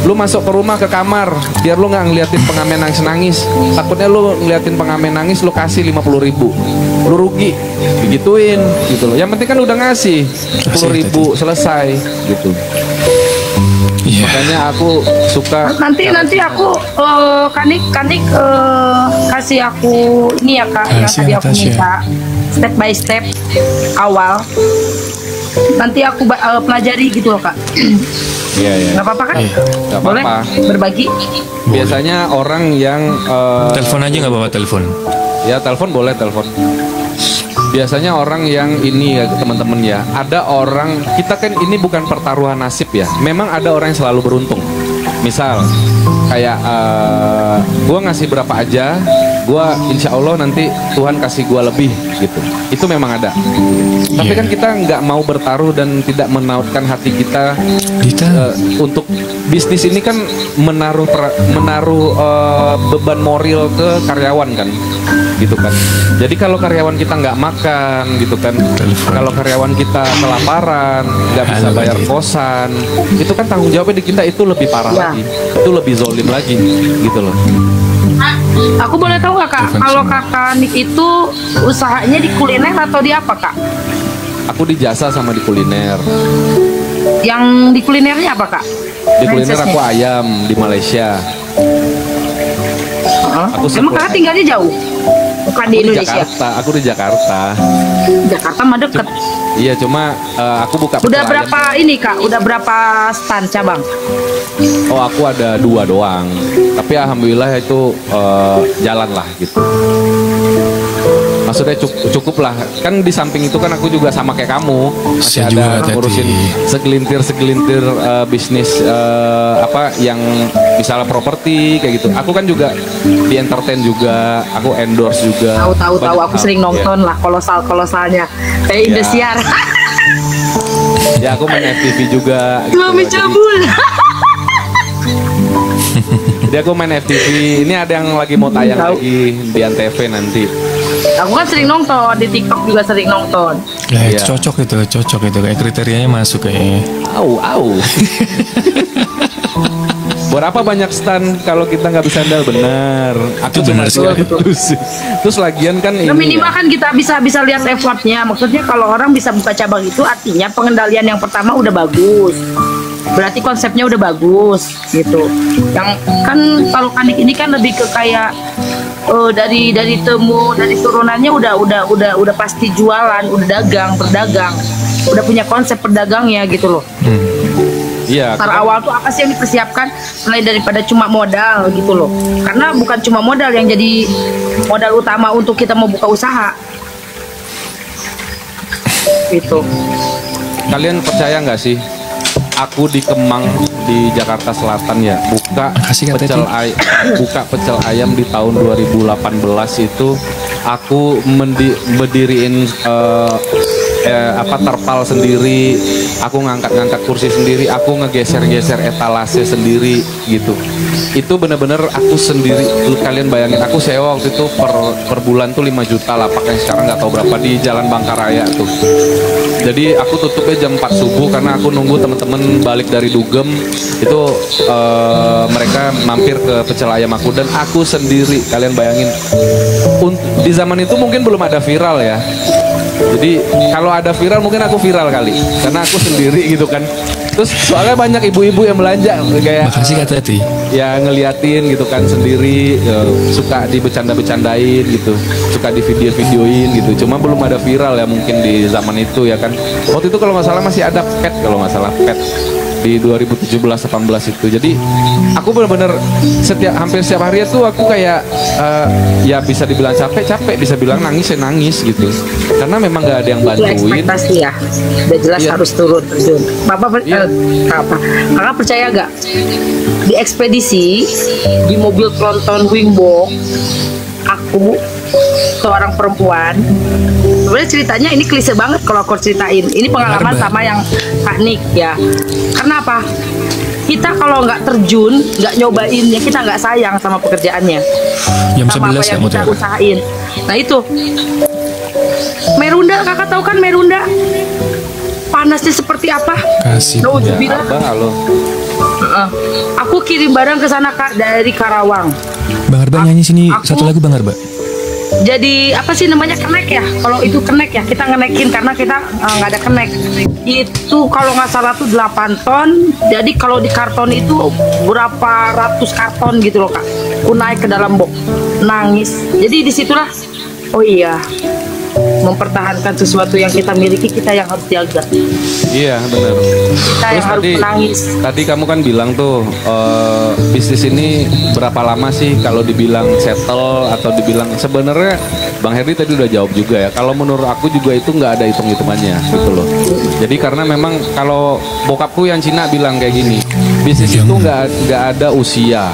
lu masuk ke rumah, ke kamar, biar lu nggak ngeliatin pengamen nangis. Takutnya lu ngeliatin pengamen nangis, lu kasih 50.000, lu rugi, digituin gitu loh. Yang penting kan udah ngasih 10.000, selesai gitu. Makanya aku suka. Nanti aku kanik kasih aku ini ya kak, yang tadi aku minta step by step awal. Nanti aku pelajari gitu loh kak. Iya. Nggak apa-apa kan? Nggak Boleh apa-apa. berbagi. Biasanya orang yang telepon aja nggak bawa telepon. Ya telepon boleh telepon. Biasanya orang yang ini ya teman-teman ya, ada orang, kita kan ini bukan pertaruhan nasib ya. Memang ada orang yang selalu beruntung. Misal kayak gue ngasih berapa aja, gue insya Allah nanti Tuhan kasih gue lebih gitu. Itu memang ada. Tapi kan kita nggak mau bertaruh dan tidak menautkan hati kita untuk bisnis ini kan menaruh beban moral ke karyawan kan, gitu kan. Jadi kalau karyawan kita nggak makan gitu kan, kalau karyawan kita kelaparan, nggak bisa bayar kosan, itu kan tanggung jawabnya di kita itu lebih parah lagi, itu lebih zolim lagi gitu loh. Aku boleh tahu nggak kak, kalau kakak Nik itu usahanya di kuliner atau di apa kak? Aku di jasa sama di kuliner. Yang di kulinernya apa kak? Di kuliner aku ayam di Malaysia. Aku Emang kakak tinggalnya jauh? Bukan di Indonesia? Jakarta, aku di Jakarta. Jakarta mah deket. Iya, cuma aku buka Udah pecel berapa ayam. ini kak? Udah berapa stand cabang? Oh, aku ada 2 doang. Tapi alhamdulillah itu jalan lah gitu. Maksudnya cukup lah. Kan di samping itu kan aku juga sama kayak kamu. Masih Saya juga ada hati-hati. ngurusin segelintir bisnis apa yang misalnya properti kayak gitu. Aku kan juga di entertain juga, aku endorse juga. Tahu. Banyak Aku hal. sering nonton lah kolosalnya. Kayak Iya. Indosiar. Ya aku main FTV juga. gitu. Suami cabul. Jadi aku main FTV. Ini ada yang lagi mau tayang Tahu. lagi di Antv nanti. Aku kan sering nonton di TikTok juga sering nonton. Ya, Iya. cocok itu kayak kriterianya masuk kayaknya. Au. Berapa banyak stand kalau kita nggak bisa handle, benar. Aku Itu benar cuma sekali. itu sih. Terus lagian kan Nah, ini minimal ya, kan kita bisa lihat effortnya. Maksudnya kalau orang bisa buka cabang itu artinya pengendalian yang pertama udah bagus. Berarti konsepnya udah bagus gitu. Yang kan kalau Kanik ini kan lebih ke kayak dari turunannya udah pasti jualan, udah berdagang. Udah punya konsep pedagangnya gitu loh. iya. Karena awal tuh apa sih yang dipersiapkan selain daripada cuma modal gitu loh. Karena bukan cuma modal yang jadi modal utama untuk kita mau buka usaha. Gitu. Kalian percaya nggak sih? Aku di Kemang di Jakarta Selatan ya buka Makasih, Kak Teti. buka pecel ayam di tahun 2018 itu aku berdiriin terpal sendiri, aku ngangkat kursi sendiri, aku ngegeser etalase sendiri gitu. Itu bener-bener aku sendiri. Kalian bayangin, aku sewa waktu itu per bulan tuh 5 juta lah, pakai sekarang nggak tahu berapa di Jalan Bangkaraya tuh. Jadi aku tutupnya jam 4 subuh karena aku nunggu temen-temen balik dari Dugem itu mereka mampir ke pecel ayam aku dan aku sendiri. Kalian bayangin, di zaman itu mungkin belum ada viral ya. Jadi kalau ada viral mungkin aku viral kali karena aku sendiri gitu kan. Terus soalnya banyak ibu-ibu yang belanja kayak Makasih Kak Teti. ya ngeliatin gitu kan sendiri, suka dibecanda-becandain gitu, suka di video-videoin gitu. Cuma belum ada viral ya mungkin di zaman itu ya kan. Waktu itu kalau nggak salah masih ada pet, kalau nggak salah pet di 2017-18 itu. Jadi aku benar-benar hampir setiap hari itu aku kayak ya bisa dibilang capek, bisa bilang nangis gitu. Karena memang nggak ada yang Itu bantuin. ekspektasi ya. Udah jelas Iya. harus turun terjun. Iya. Kakak percaya gak? Di ekspedisi di mobil tronton Wingbo, aku seorang perempuan. Sebenarnya ceritanya ini klise banget kalau aku ceritain. Ini pengalaman Benar, Mbak. sama yang Kak Nik ya. Karena apa? Kita kalau nggak terjun, nggak nyobain ya kita nggak sayang sama pekerjaannya. Jam Sama 11 apa ya yang kita Mutiara. usahain. Nah itu Merunda, kakak tahu kan Merunda? Panasnya seperti apa? Kasih. Ya, Nauzubillah. abah halo. Heeh. Aku kirim barang ke sana Kak dari Karawang. Bang Arba nyanyi sini Aku- satu lagu Bang Arba. Jadi apa sih namanya kenek ya? Kalau itu kenek ya kita ngenekin karena kita nggak ada kenek. Itu kalau nggak salah tuh 8 ton. Jadi kalau di karton itu berapa ratus karton gitu loh Kak. Aku naik ke dalam box, nangis. Jadi disitulah, oh iya, mempertahankan sesuatu yang kita miliki kita yang harus jaga. Iya benar. Kita yang harus menangis. Tadi kamu kan bilang tuh bisnis ini berapa lama sih kalau dibilang settle atau dibilang sebenarnya Bang Herdi tadi udah jawab juga ya. Kalau menurut aku juga itu nggak ada hitung-hitungannya gitu loh. Jadi karena memang kalau bokapku yang Cina bilang kayak gini, bisnis itu nggak ada usia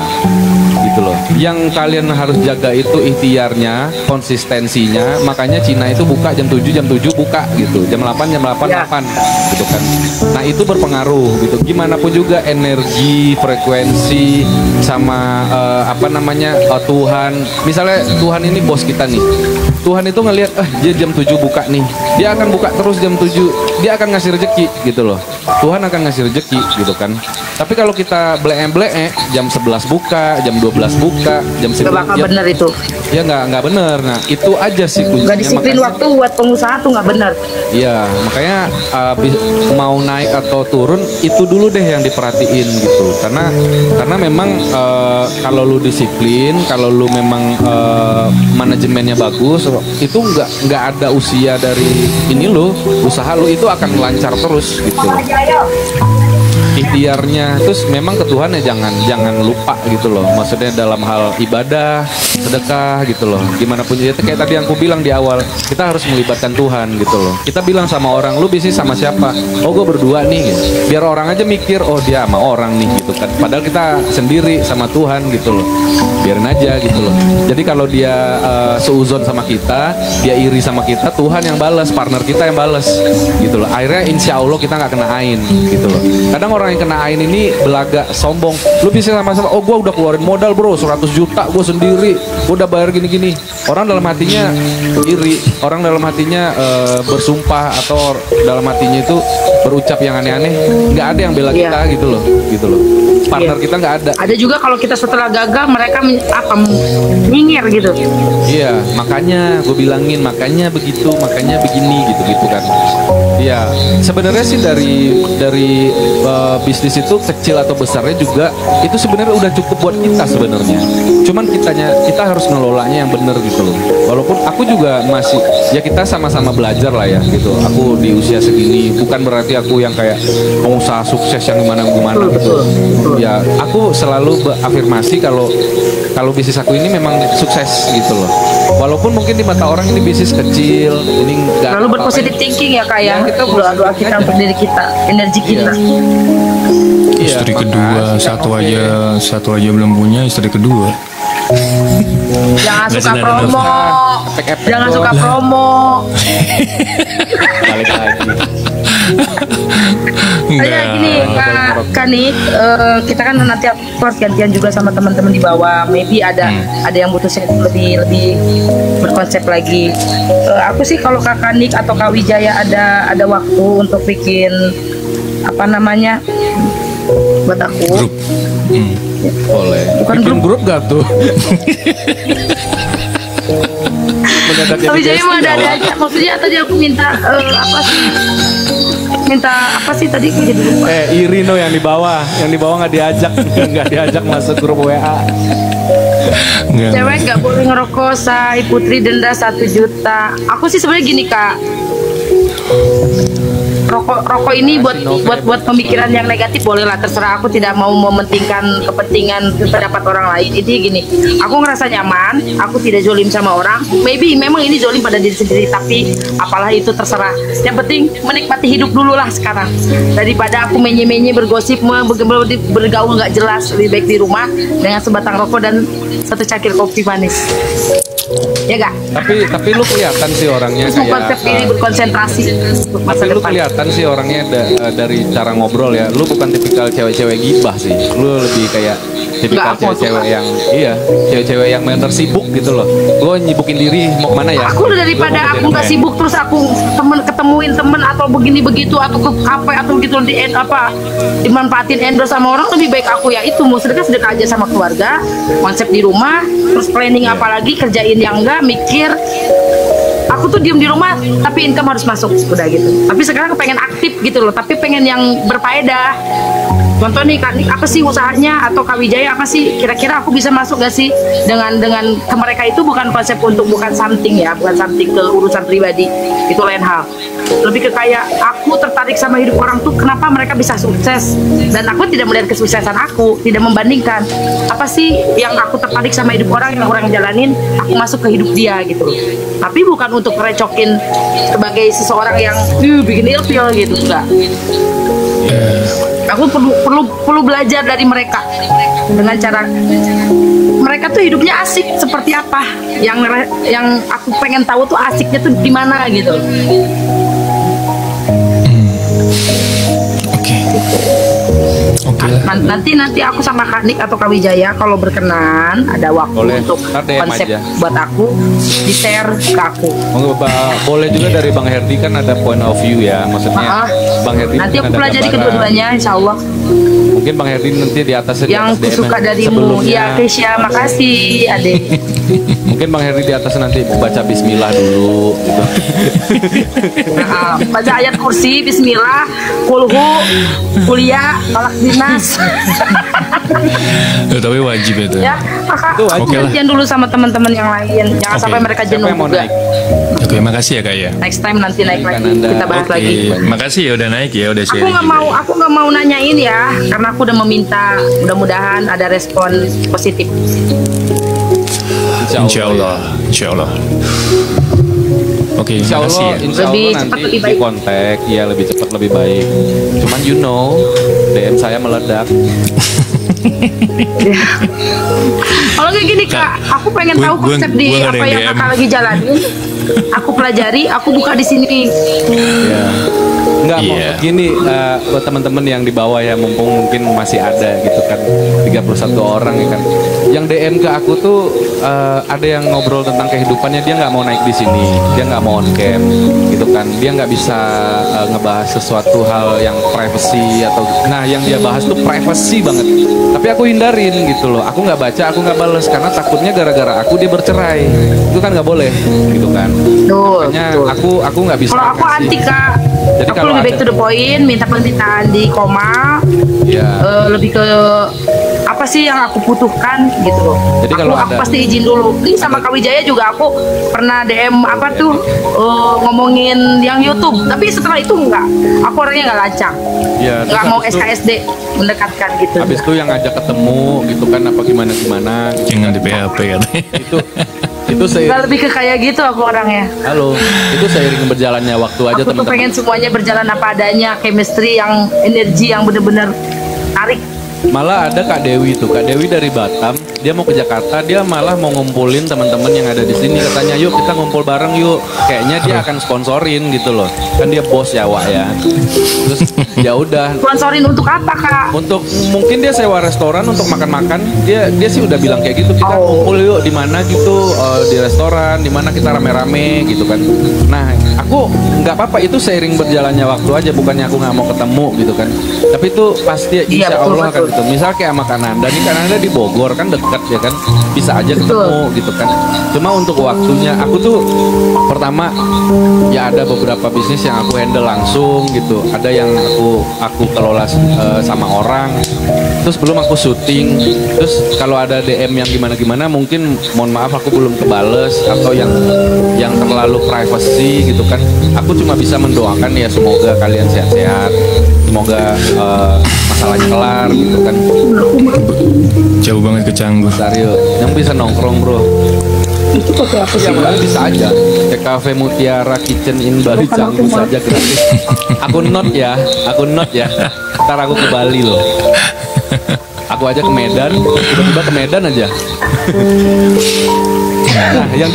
gitu loh. Yang kalian harus jaga itu ikhtiarnya, konsistensinya. Makanya Cina itu buka jam 7 buka gitu. Jam 8 Ya. 8 gitu kan. Nah, itu berpengaruh gitu. Gimana pun juga energi, frekuensi sama Tuhan. Misalnya Tuhan ini bos kita nih. Tuhan itu ngelihat dia jam 7 buka nih. Dia akan buka terus jam 7. Dia akan ngasih rezeki gitu loh. Tuhan akan ngasih rezeki gitu kan. Tapi kalau kita blek jam 11 buka, jam 12 buka, jam 9 Gak bakal bener itu. Ya nggak bener. Nah itu aja sih kuncinya. Gak disiplin waktu buat pengusaha tuh nggak bener. Iya, makanya mau naik atau turun itu dulu deh yang diperhatiin gitu. Karena memang kalau lu disiplin, kalau lu memang manajemennya bagus, itu nggak ada usia dari ini lu, usaha lu itu akan lancar terus gitu. Ikhtiarnya terus memang ke Tuhan ya jangan lupa gitu loh, maksudnya dalam hal ibadah, sedekah gitu loh, gimana pun ya kayak tadi yang aku bilang di awal, kita harus melibatkan Tuhan gitu loh. Kita bilang sama orang, lu bisnis sama siapa? Oh gue berdua nih gitu. Biar orang aja mikir oh dia sama orang nih gitu kan, padahal kita sendiri sama Tuhan gitu loh, biarin aja gitu loh. Jadi kalau dia seuzon sama kita, dia iri sama kita, Tuhan yang balas, partner kita yang balas gitu loh. Akhirnya insya Allah kita nggak kena ain gitu loh. Kadang orang yang kena ain ini belaga sombong, lu bisa sama-sama, oh gue udah keluarin modal bro 100 juta gue sendiri, gue udah bayar gini-gini. Orang dalam hatinya iri, orang dalam hatinya bersumpah atau dalam hatinya itu berucap yang aneh-aneh, nggak ada yang bela kita gitu loh. Partner kita nggak ada. Ada juga kalau kita setelah gagal mereka nyinyir gitu. Iya, makanya gue bilangin, makanya begitu, makanya begini gitu kan. Iya, sebenarnya sih dari bisnis itu kecil atau besarnya juga itu sebenarnya udah cukup buat kita sebenarnya. Cuman kita harus ngelolanya yang bener gitu loh. Walaupun aku juga masih, ya kita sama-sama belajar lah ya gitu. Aku di usia segini bukan berarti aku yang kayak pengusaha sukses yang gimana gitu. Ya, aku selalu berafirmasi kalau bisnis aku ini memang sukses gitu loh. Walaupun mungkin di mata orang ini bisnis kecil, ini enggak. Lalu berpositif thinking ya kak ya. Kita doa kita untuk diri kita, energi kita. Istri kedua, satu aja belum punya istri kedua. Jangan suka Nggak promo. Jangan suka promo. Balik lagi. Kayak gini Kak Nik, kita kan nanti harus gantian juga sama teman-teman di bawah. Maybe ada yang butuh lebih berkonsep lagi. Aku sih kalau Kak Nik atau Kak Wijaya ada waktu untuk bikin apa namanya buat aku. Grup. Boleh. Bukan bikin grup gak tuh? Kak Wijaya mau ada aja. Maksudnya tadi aku minta apa sih tadi aku jadi lupa. Irino yang di bawah nggak diajak masuk grup WA. Cewek nggak boleh ngerokok, say. Putri denda 1 juta. Aku sih sebenarnya gini kak, rokok ini buat pemikiran yang negatif boleh lah, terserah. Aku tidak mau mementingkan kepentingan pendapat orang lain. Intinya gini, aku ngerasa nyaman, aku tidak zolim sama orang. Maybe memang ini zolim pada diri sendiri, tapi apalah itu terserah. Yang penting menikmati hidup dulu lah sekarang, daripada aku menye-menye bergosip bergaul nggak jelas. Lebih baik di rumah dengan sebatang rokok dan 1 cangkir kopi manis. Ya gak? Tapi lu kelihatan sih orangnya Terus kayak konsep ini berkonsentrasi untuk masa tapi lu depan. kelihatan sih orangnya dari cara ngobrol ya. Lu bukan tipikal cewek-cewek gibah sih. Lu lebih kayak tipikal Nggak, aku cewek-cewek suka. yang cewek-cewek yang main tersibuk gitu loh. Lu nyibukin diri mau kemana ya? Aku daripada Lu aku mau nggak main. sibuk terus aku ketemuin temen atau begini begitu atau ke kafe atau gitu dimanfaatin endorse sama orang, lebih baik aku ya itu mau sedekah aja sama keluarga, konsep di rumah, terus planning apalagi kerjain yang enggak mikir. Aku tuh diem di rumah tapi income harus masuk udah gitu. Tapi sekarang pengen aktif gitu loh, tapi pengen yang berfaedah. Contoh nih Kak Nik, apa sih usahanya, atau Kak Wijaya apa sih kira-kira aku bisa masuk gak sih dengan ke mereka. Itu bukan konsep untuk bukan something ya, bukan something ke urusan pribadi, itu lain hal. Lebih ke kayak aku tertarik sama hidup orang tuh kenapa mereka bisa sukses, dan aku tidak melihat kesuksesan aku, tidak membandingkan apa sih yang aku tertarik sama hidup orang yang orang jalanin, aku masuk ke hidup dia gitu. Tapi bukan untuk merecokin sebagai seseorang yang bikin ilfil gitu, enggak. Aku perlu belajar dari mereka dengan cara mereka tuh hidupnya asik seperti apa, yang aku pengen tahu tuh asiknya tuh di mana gitu. Oke lah. Nanti aku sama Kak Nik atau Kak Wijaya kalau berkenan ada waktu Boleh. untuk Ntar DM konsep aja. buat aku di share ke aku. Boleh juga dari Bang Herdi kan ada point of view ya, maksudnya Bang Herdi Nanti mungkin aku ada pelajari gambaran. kedua-duanya insya Allah. Mungkin Mungkin Bang Herdi nanti di atasnya di yang atas DM suka darimu. sebelumnya. Ya Keisha, makasih adek. Mungkin Bang Herdi di atasnya nanti baca Bismillah dulu gitu. Nah, baca ayat kursi, Bismillah, kulhu, kuliah, tolak dinas. Tapi wajib itu. Ya, maka Itu wajib. Oke lah. gantian dulu sama teman-teman yang lain. Jangan Oke. sampai mereka Siapa jenuh yang mau juga. naik? Oke, makasih ya Kak ya. Next time nanti naik lagi, Kananda. kita bahas Oke, lagi. makasih ya udah naik ya, udah Aku sharing. aku nggak mau nanyain ya, karena aku udah meminta, mudah-mudahan ada respon positif. Insya Allah, Insya Allah. Oke, Insya makasih Allah, ya. insya Allah Lebih nanti cepat, lebih di baik. kontak, ya lebih cepat lebih baik. Cuman DM saya meledak. Kalau kayak gini kak, aku pengen tahu konsep di gua nggak ada apa yang DM. kakak lagi jalanin. Aku pelajari, aku buka di sini. Ya. Enggak mau Iya. gini buat teman-teman yang di bawah ya, mumpung mungkin masih ada gitu kan 31 orang ya kan. Yang DM ke aku tuh ada yang ngobrol tentang kehidupannya, dia nggak mau naik di sini, dia nggak mau on cam gitu kan. Dia nggak bisa ngebahas sesuatu hal yang privacy atau nah yang dia bahas tuh privacy banget. Tapi aku hindarin gitu loh. Aku nggak baca, aku nggak bales karena takutnya gara-gara aku dia bercerai. Itu kan nggak boleh gitu kan. Betul, Makanya betul. aku nggak bisa. Kalau aku ngasih. anti kak, Jadi aku kalau lebih back ada- to the point, minta permintaan di koma, Ya. lebih ke apa sih yang aku butuhkan gitu loh. Jadi aku, kalau aku ada- pasti izin dulu. Ini sama Kak Wijaya juga aku pernah DM apa tuh ngomongin yang YouTube, tapi setelah itu enggak. Aku orangnya nggak lancang, Ya, nggak terus mau habis itu- SKSD mendekatkan gitu. Habis itu yang ngajak ketemu gitu kan apa gimana gitu. Jangan di PHP kan. Itu Nggak seiring lebih ke kayak gitu aku orangnya. halo itu seiring berjalannya waktu aja Aku tuh teman-teman. pengen semuanya berjalan apa adanya, chemistry yang energi yang bener-bener tarik. Malah ada Kak Dewi tuh, Kak Dewi dari Batam, dia mau ke Jakarta, dia malah mau ngumpulin teman-teman yang ada di sini, katanya yuk kita ngumpul bareng yuk. Kayaknya dia akan sponsorin gitu loh. Kan dia bos ya Wak ya. Terus ya udah Sponsorin untuk apa kak? untuk mungkin dia sewa restoran untuk makan-makan, dia sih udah bilang kayak gitu, kita Oh. ngumpul yuk di mana gitu, di restoran di mana kita rame-rame gitu kan. Nah aku nggak apa-apa, itu seiring berjalannya waktu aja, bukannya aku nggak mau ketemu gitu kan, tapi itu pasti insya Iya, betul, Allah akan betul. gitu. Misal kayak sama Kananda nih, Kananda di Bogor kan dekat ya kan, bisa aja ketemu gitu kan. Cuma untuk waktunya aku tuh pertama ya ada beberapa bisnis yang aku handle langsung gitu, ada yang aku kelola sama orang, terus belum aku syuting, terus kalau ada DM yang gimana mungkin mohon maaf aku belum kebales, atau yang terlalu privacy gitu kan. Aku cuma bisa mendoakan ya semoga kalian sehat-sehat, semoga masalahnya kelar gitu kan. Jauh banget ke Canggu. Dario yang bisa nongkrong bro, Itu pakai apa sih? yang lain bisa aja ke Cafe Mutiara Kitchen in Bali Canggu saja gratis. Aku not ya ntar aku ke Bali loh. Aku aja ke Medan, tiba-tiba ke Medan aja. Nah, yang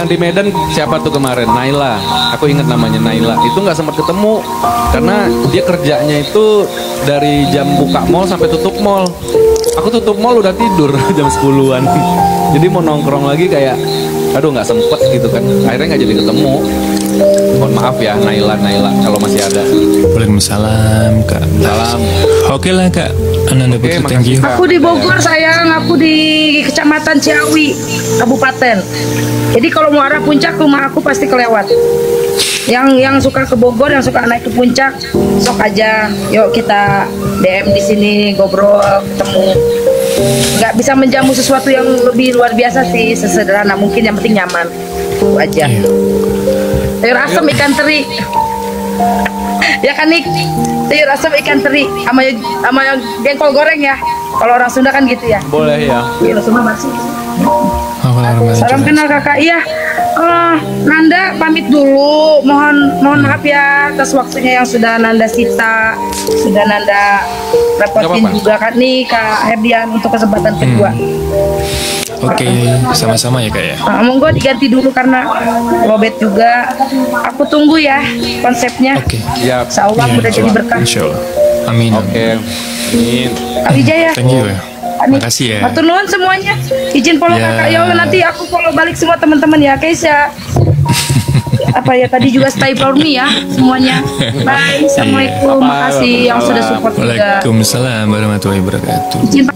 di Medan siapa tuh kemarin? Naila. Aku ingat namanya Naila. Itu nggak sempat ketemu karena dia kerjanya itu dari jam buka mall sampai tutup mall. Aku tutup mall udah tidur jam 10-an. Jadi mau nongkrong lagi kayak aduh nggak sempet gitu kan. Akhirnya nggak jadi ketemu. Mohon maaf ya Naila kalau masih ada. Waalaikumsalam Kak. Salam. Oke lah Kak. Ananda Oke, Putri, thank you. makasih, Kak. Aku di Bogor sayang, aku di Kecamatan Ciawi, Kabupaten. Jadi kalau mau arah puncak rumah aku pasti kelewat. Yang suka ke Bogor, yang suka naik ke puncak, sok aja. Yuk kita DM di sini, ngobrol, ketemu. Nggak bisa menjamu sesuatu yang lebih luar biasa sih, sesederhana mungkin, yang penting nyaman. Itu aja. Iya. Sayur asam ikan teri. Ya kan Nik? Sayur asam ikan teri sama yang jengkol goreng ya. Kalau orang Sunda kan gitu ya. Boleh ya. Iya, semua masih. Salam Assalamualaikum. kenal kakak. Iya. Nanda pamit dulu. Mohon maaf ya atas waktunya yang sudah Nanda sita, sudah Nanda repotin Nggak apa-apa. juga kan nih Kak Herdian untuk kesempatan kedua. Oke, sama-sama ya Kak ya. Monggo diganti dulu karena lobet juga. Aku tunggu ya konsepnya. Oke. Ya. Insya Allah Iya, udah jadi berkah. Insya Allah. Amin. Oke. Amin. Kak Wijaya. Thank you ya. Makasih ya. Matur nuwun semuanya. Izin follow Ya. kakak. Yo nanti aku follow balik semua teman-teman ya, Keisha. apa ya tadi juga stay for me ya semuanya. Bye. Assalamualaikum. Makasih yang sudah support juga. Waalaikumsalam warahmatullahi wabarakatuh. Cinta.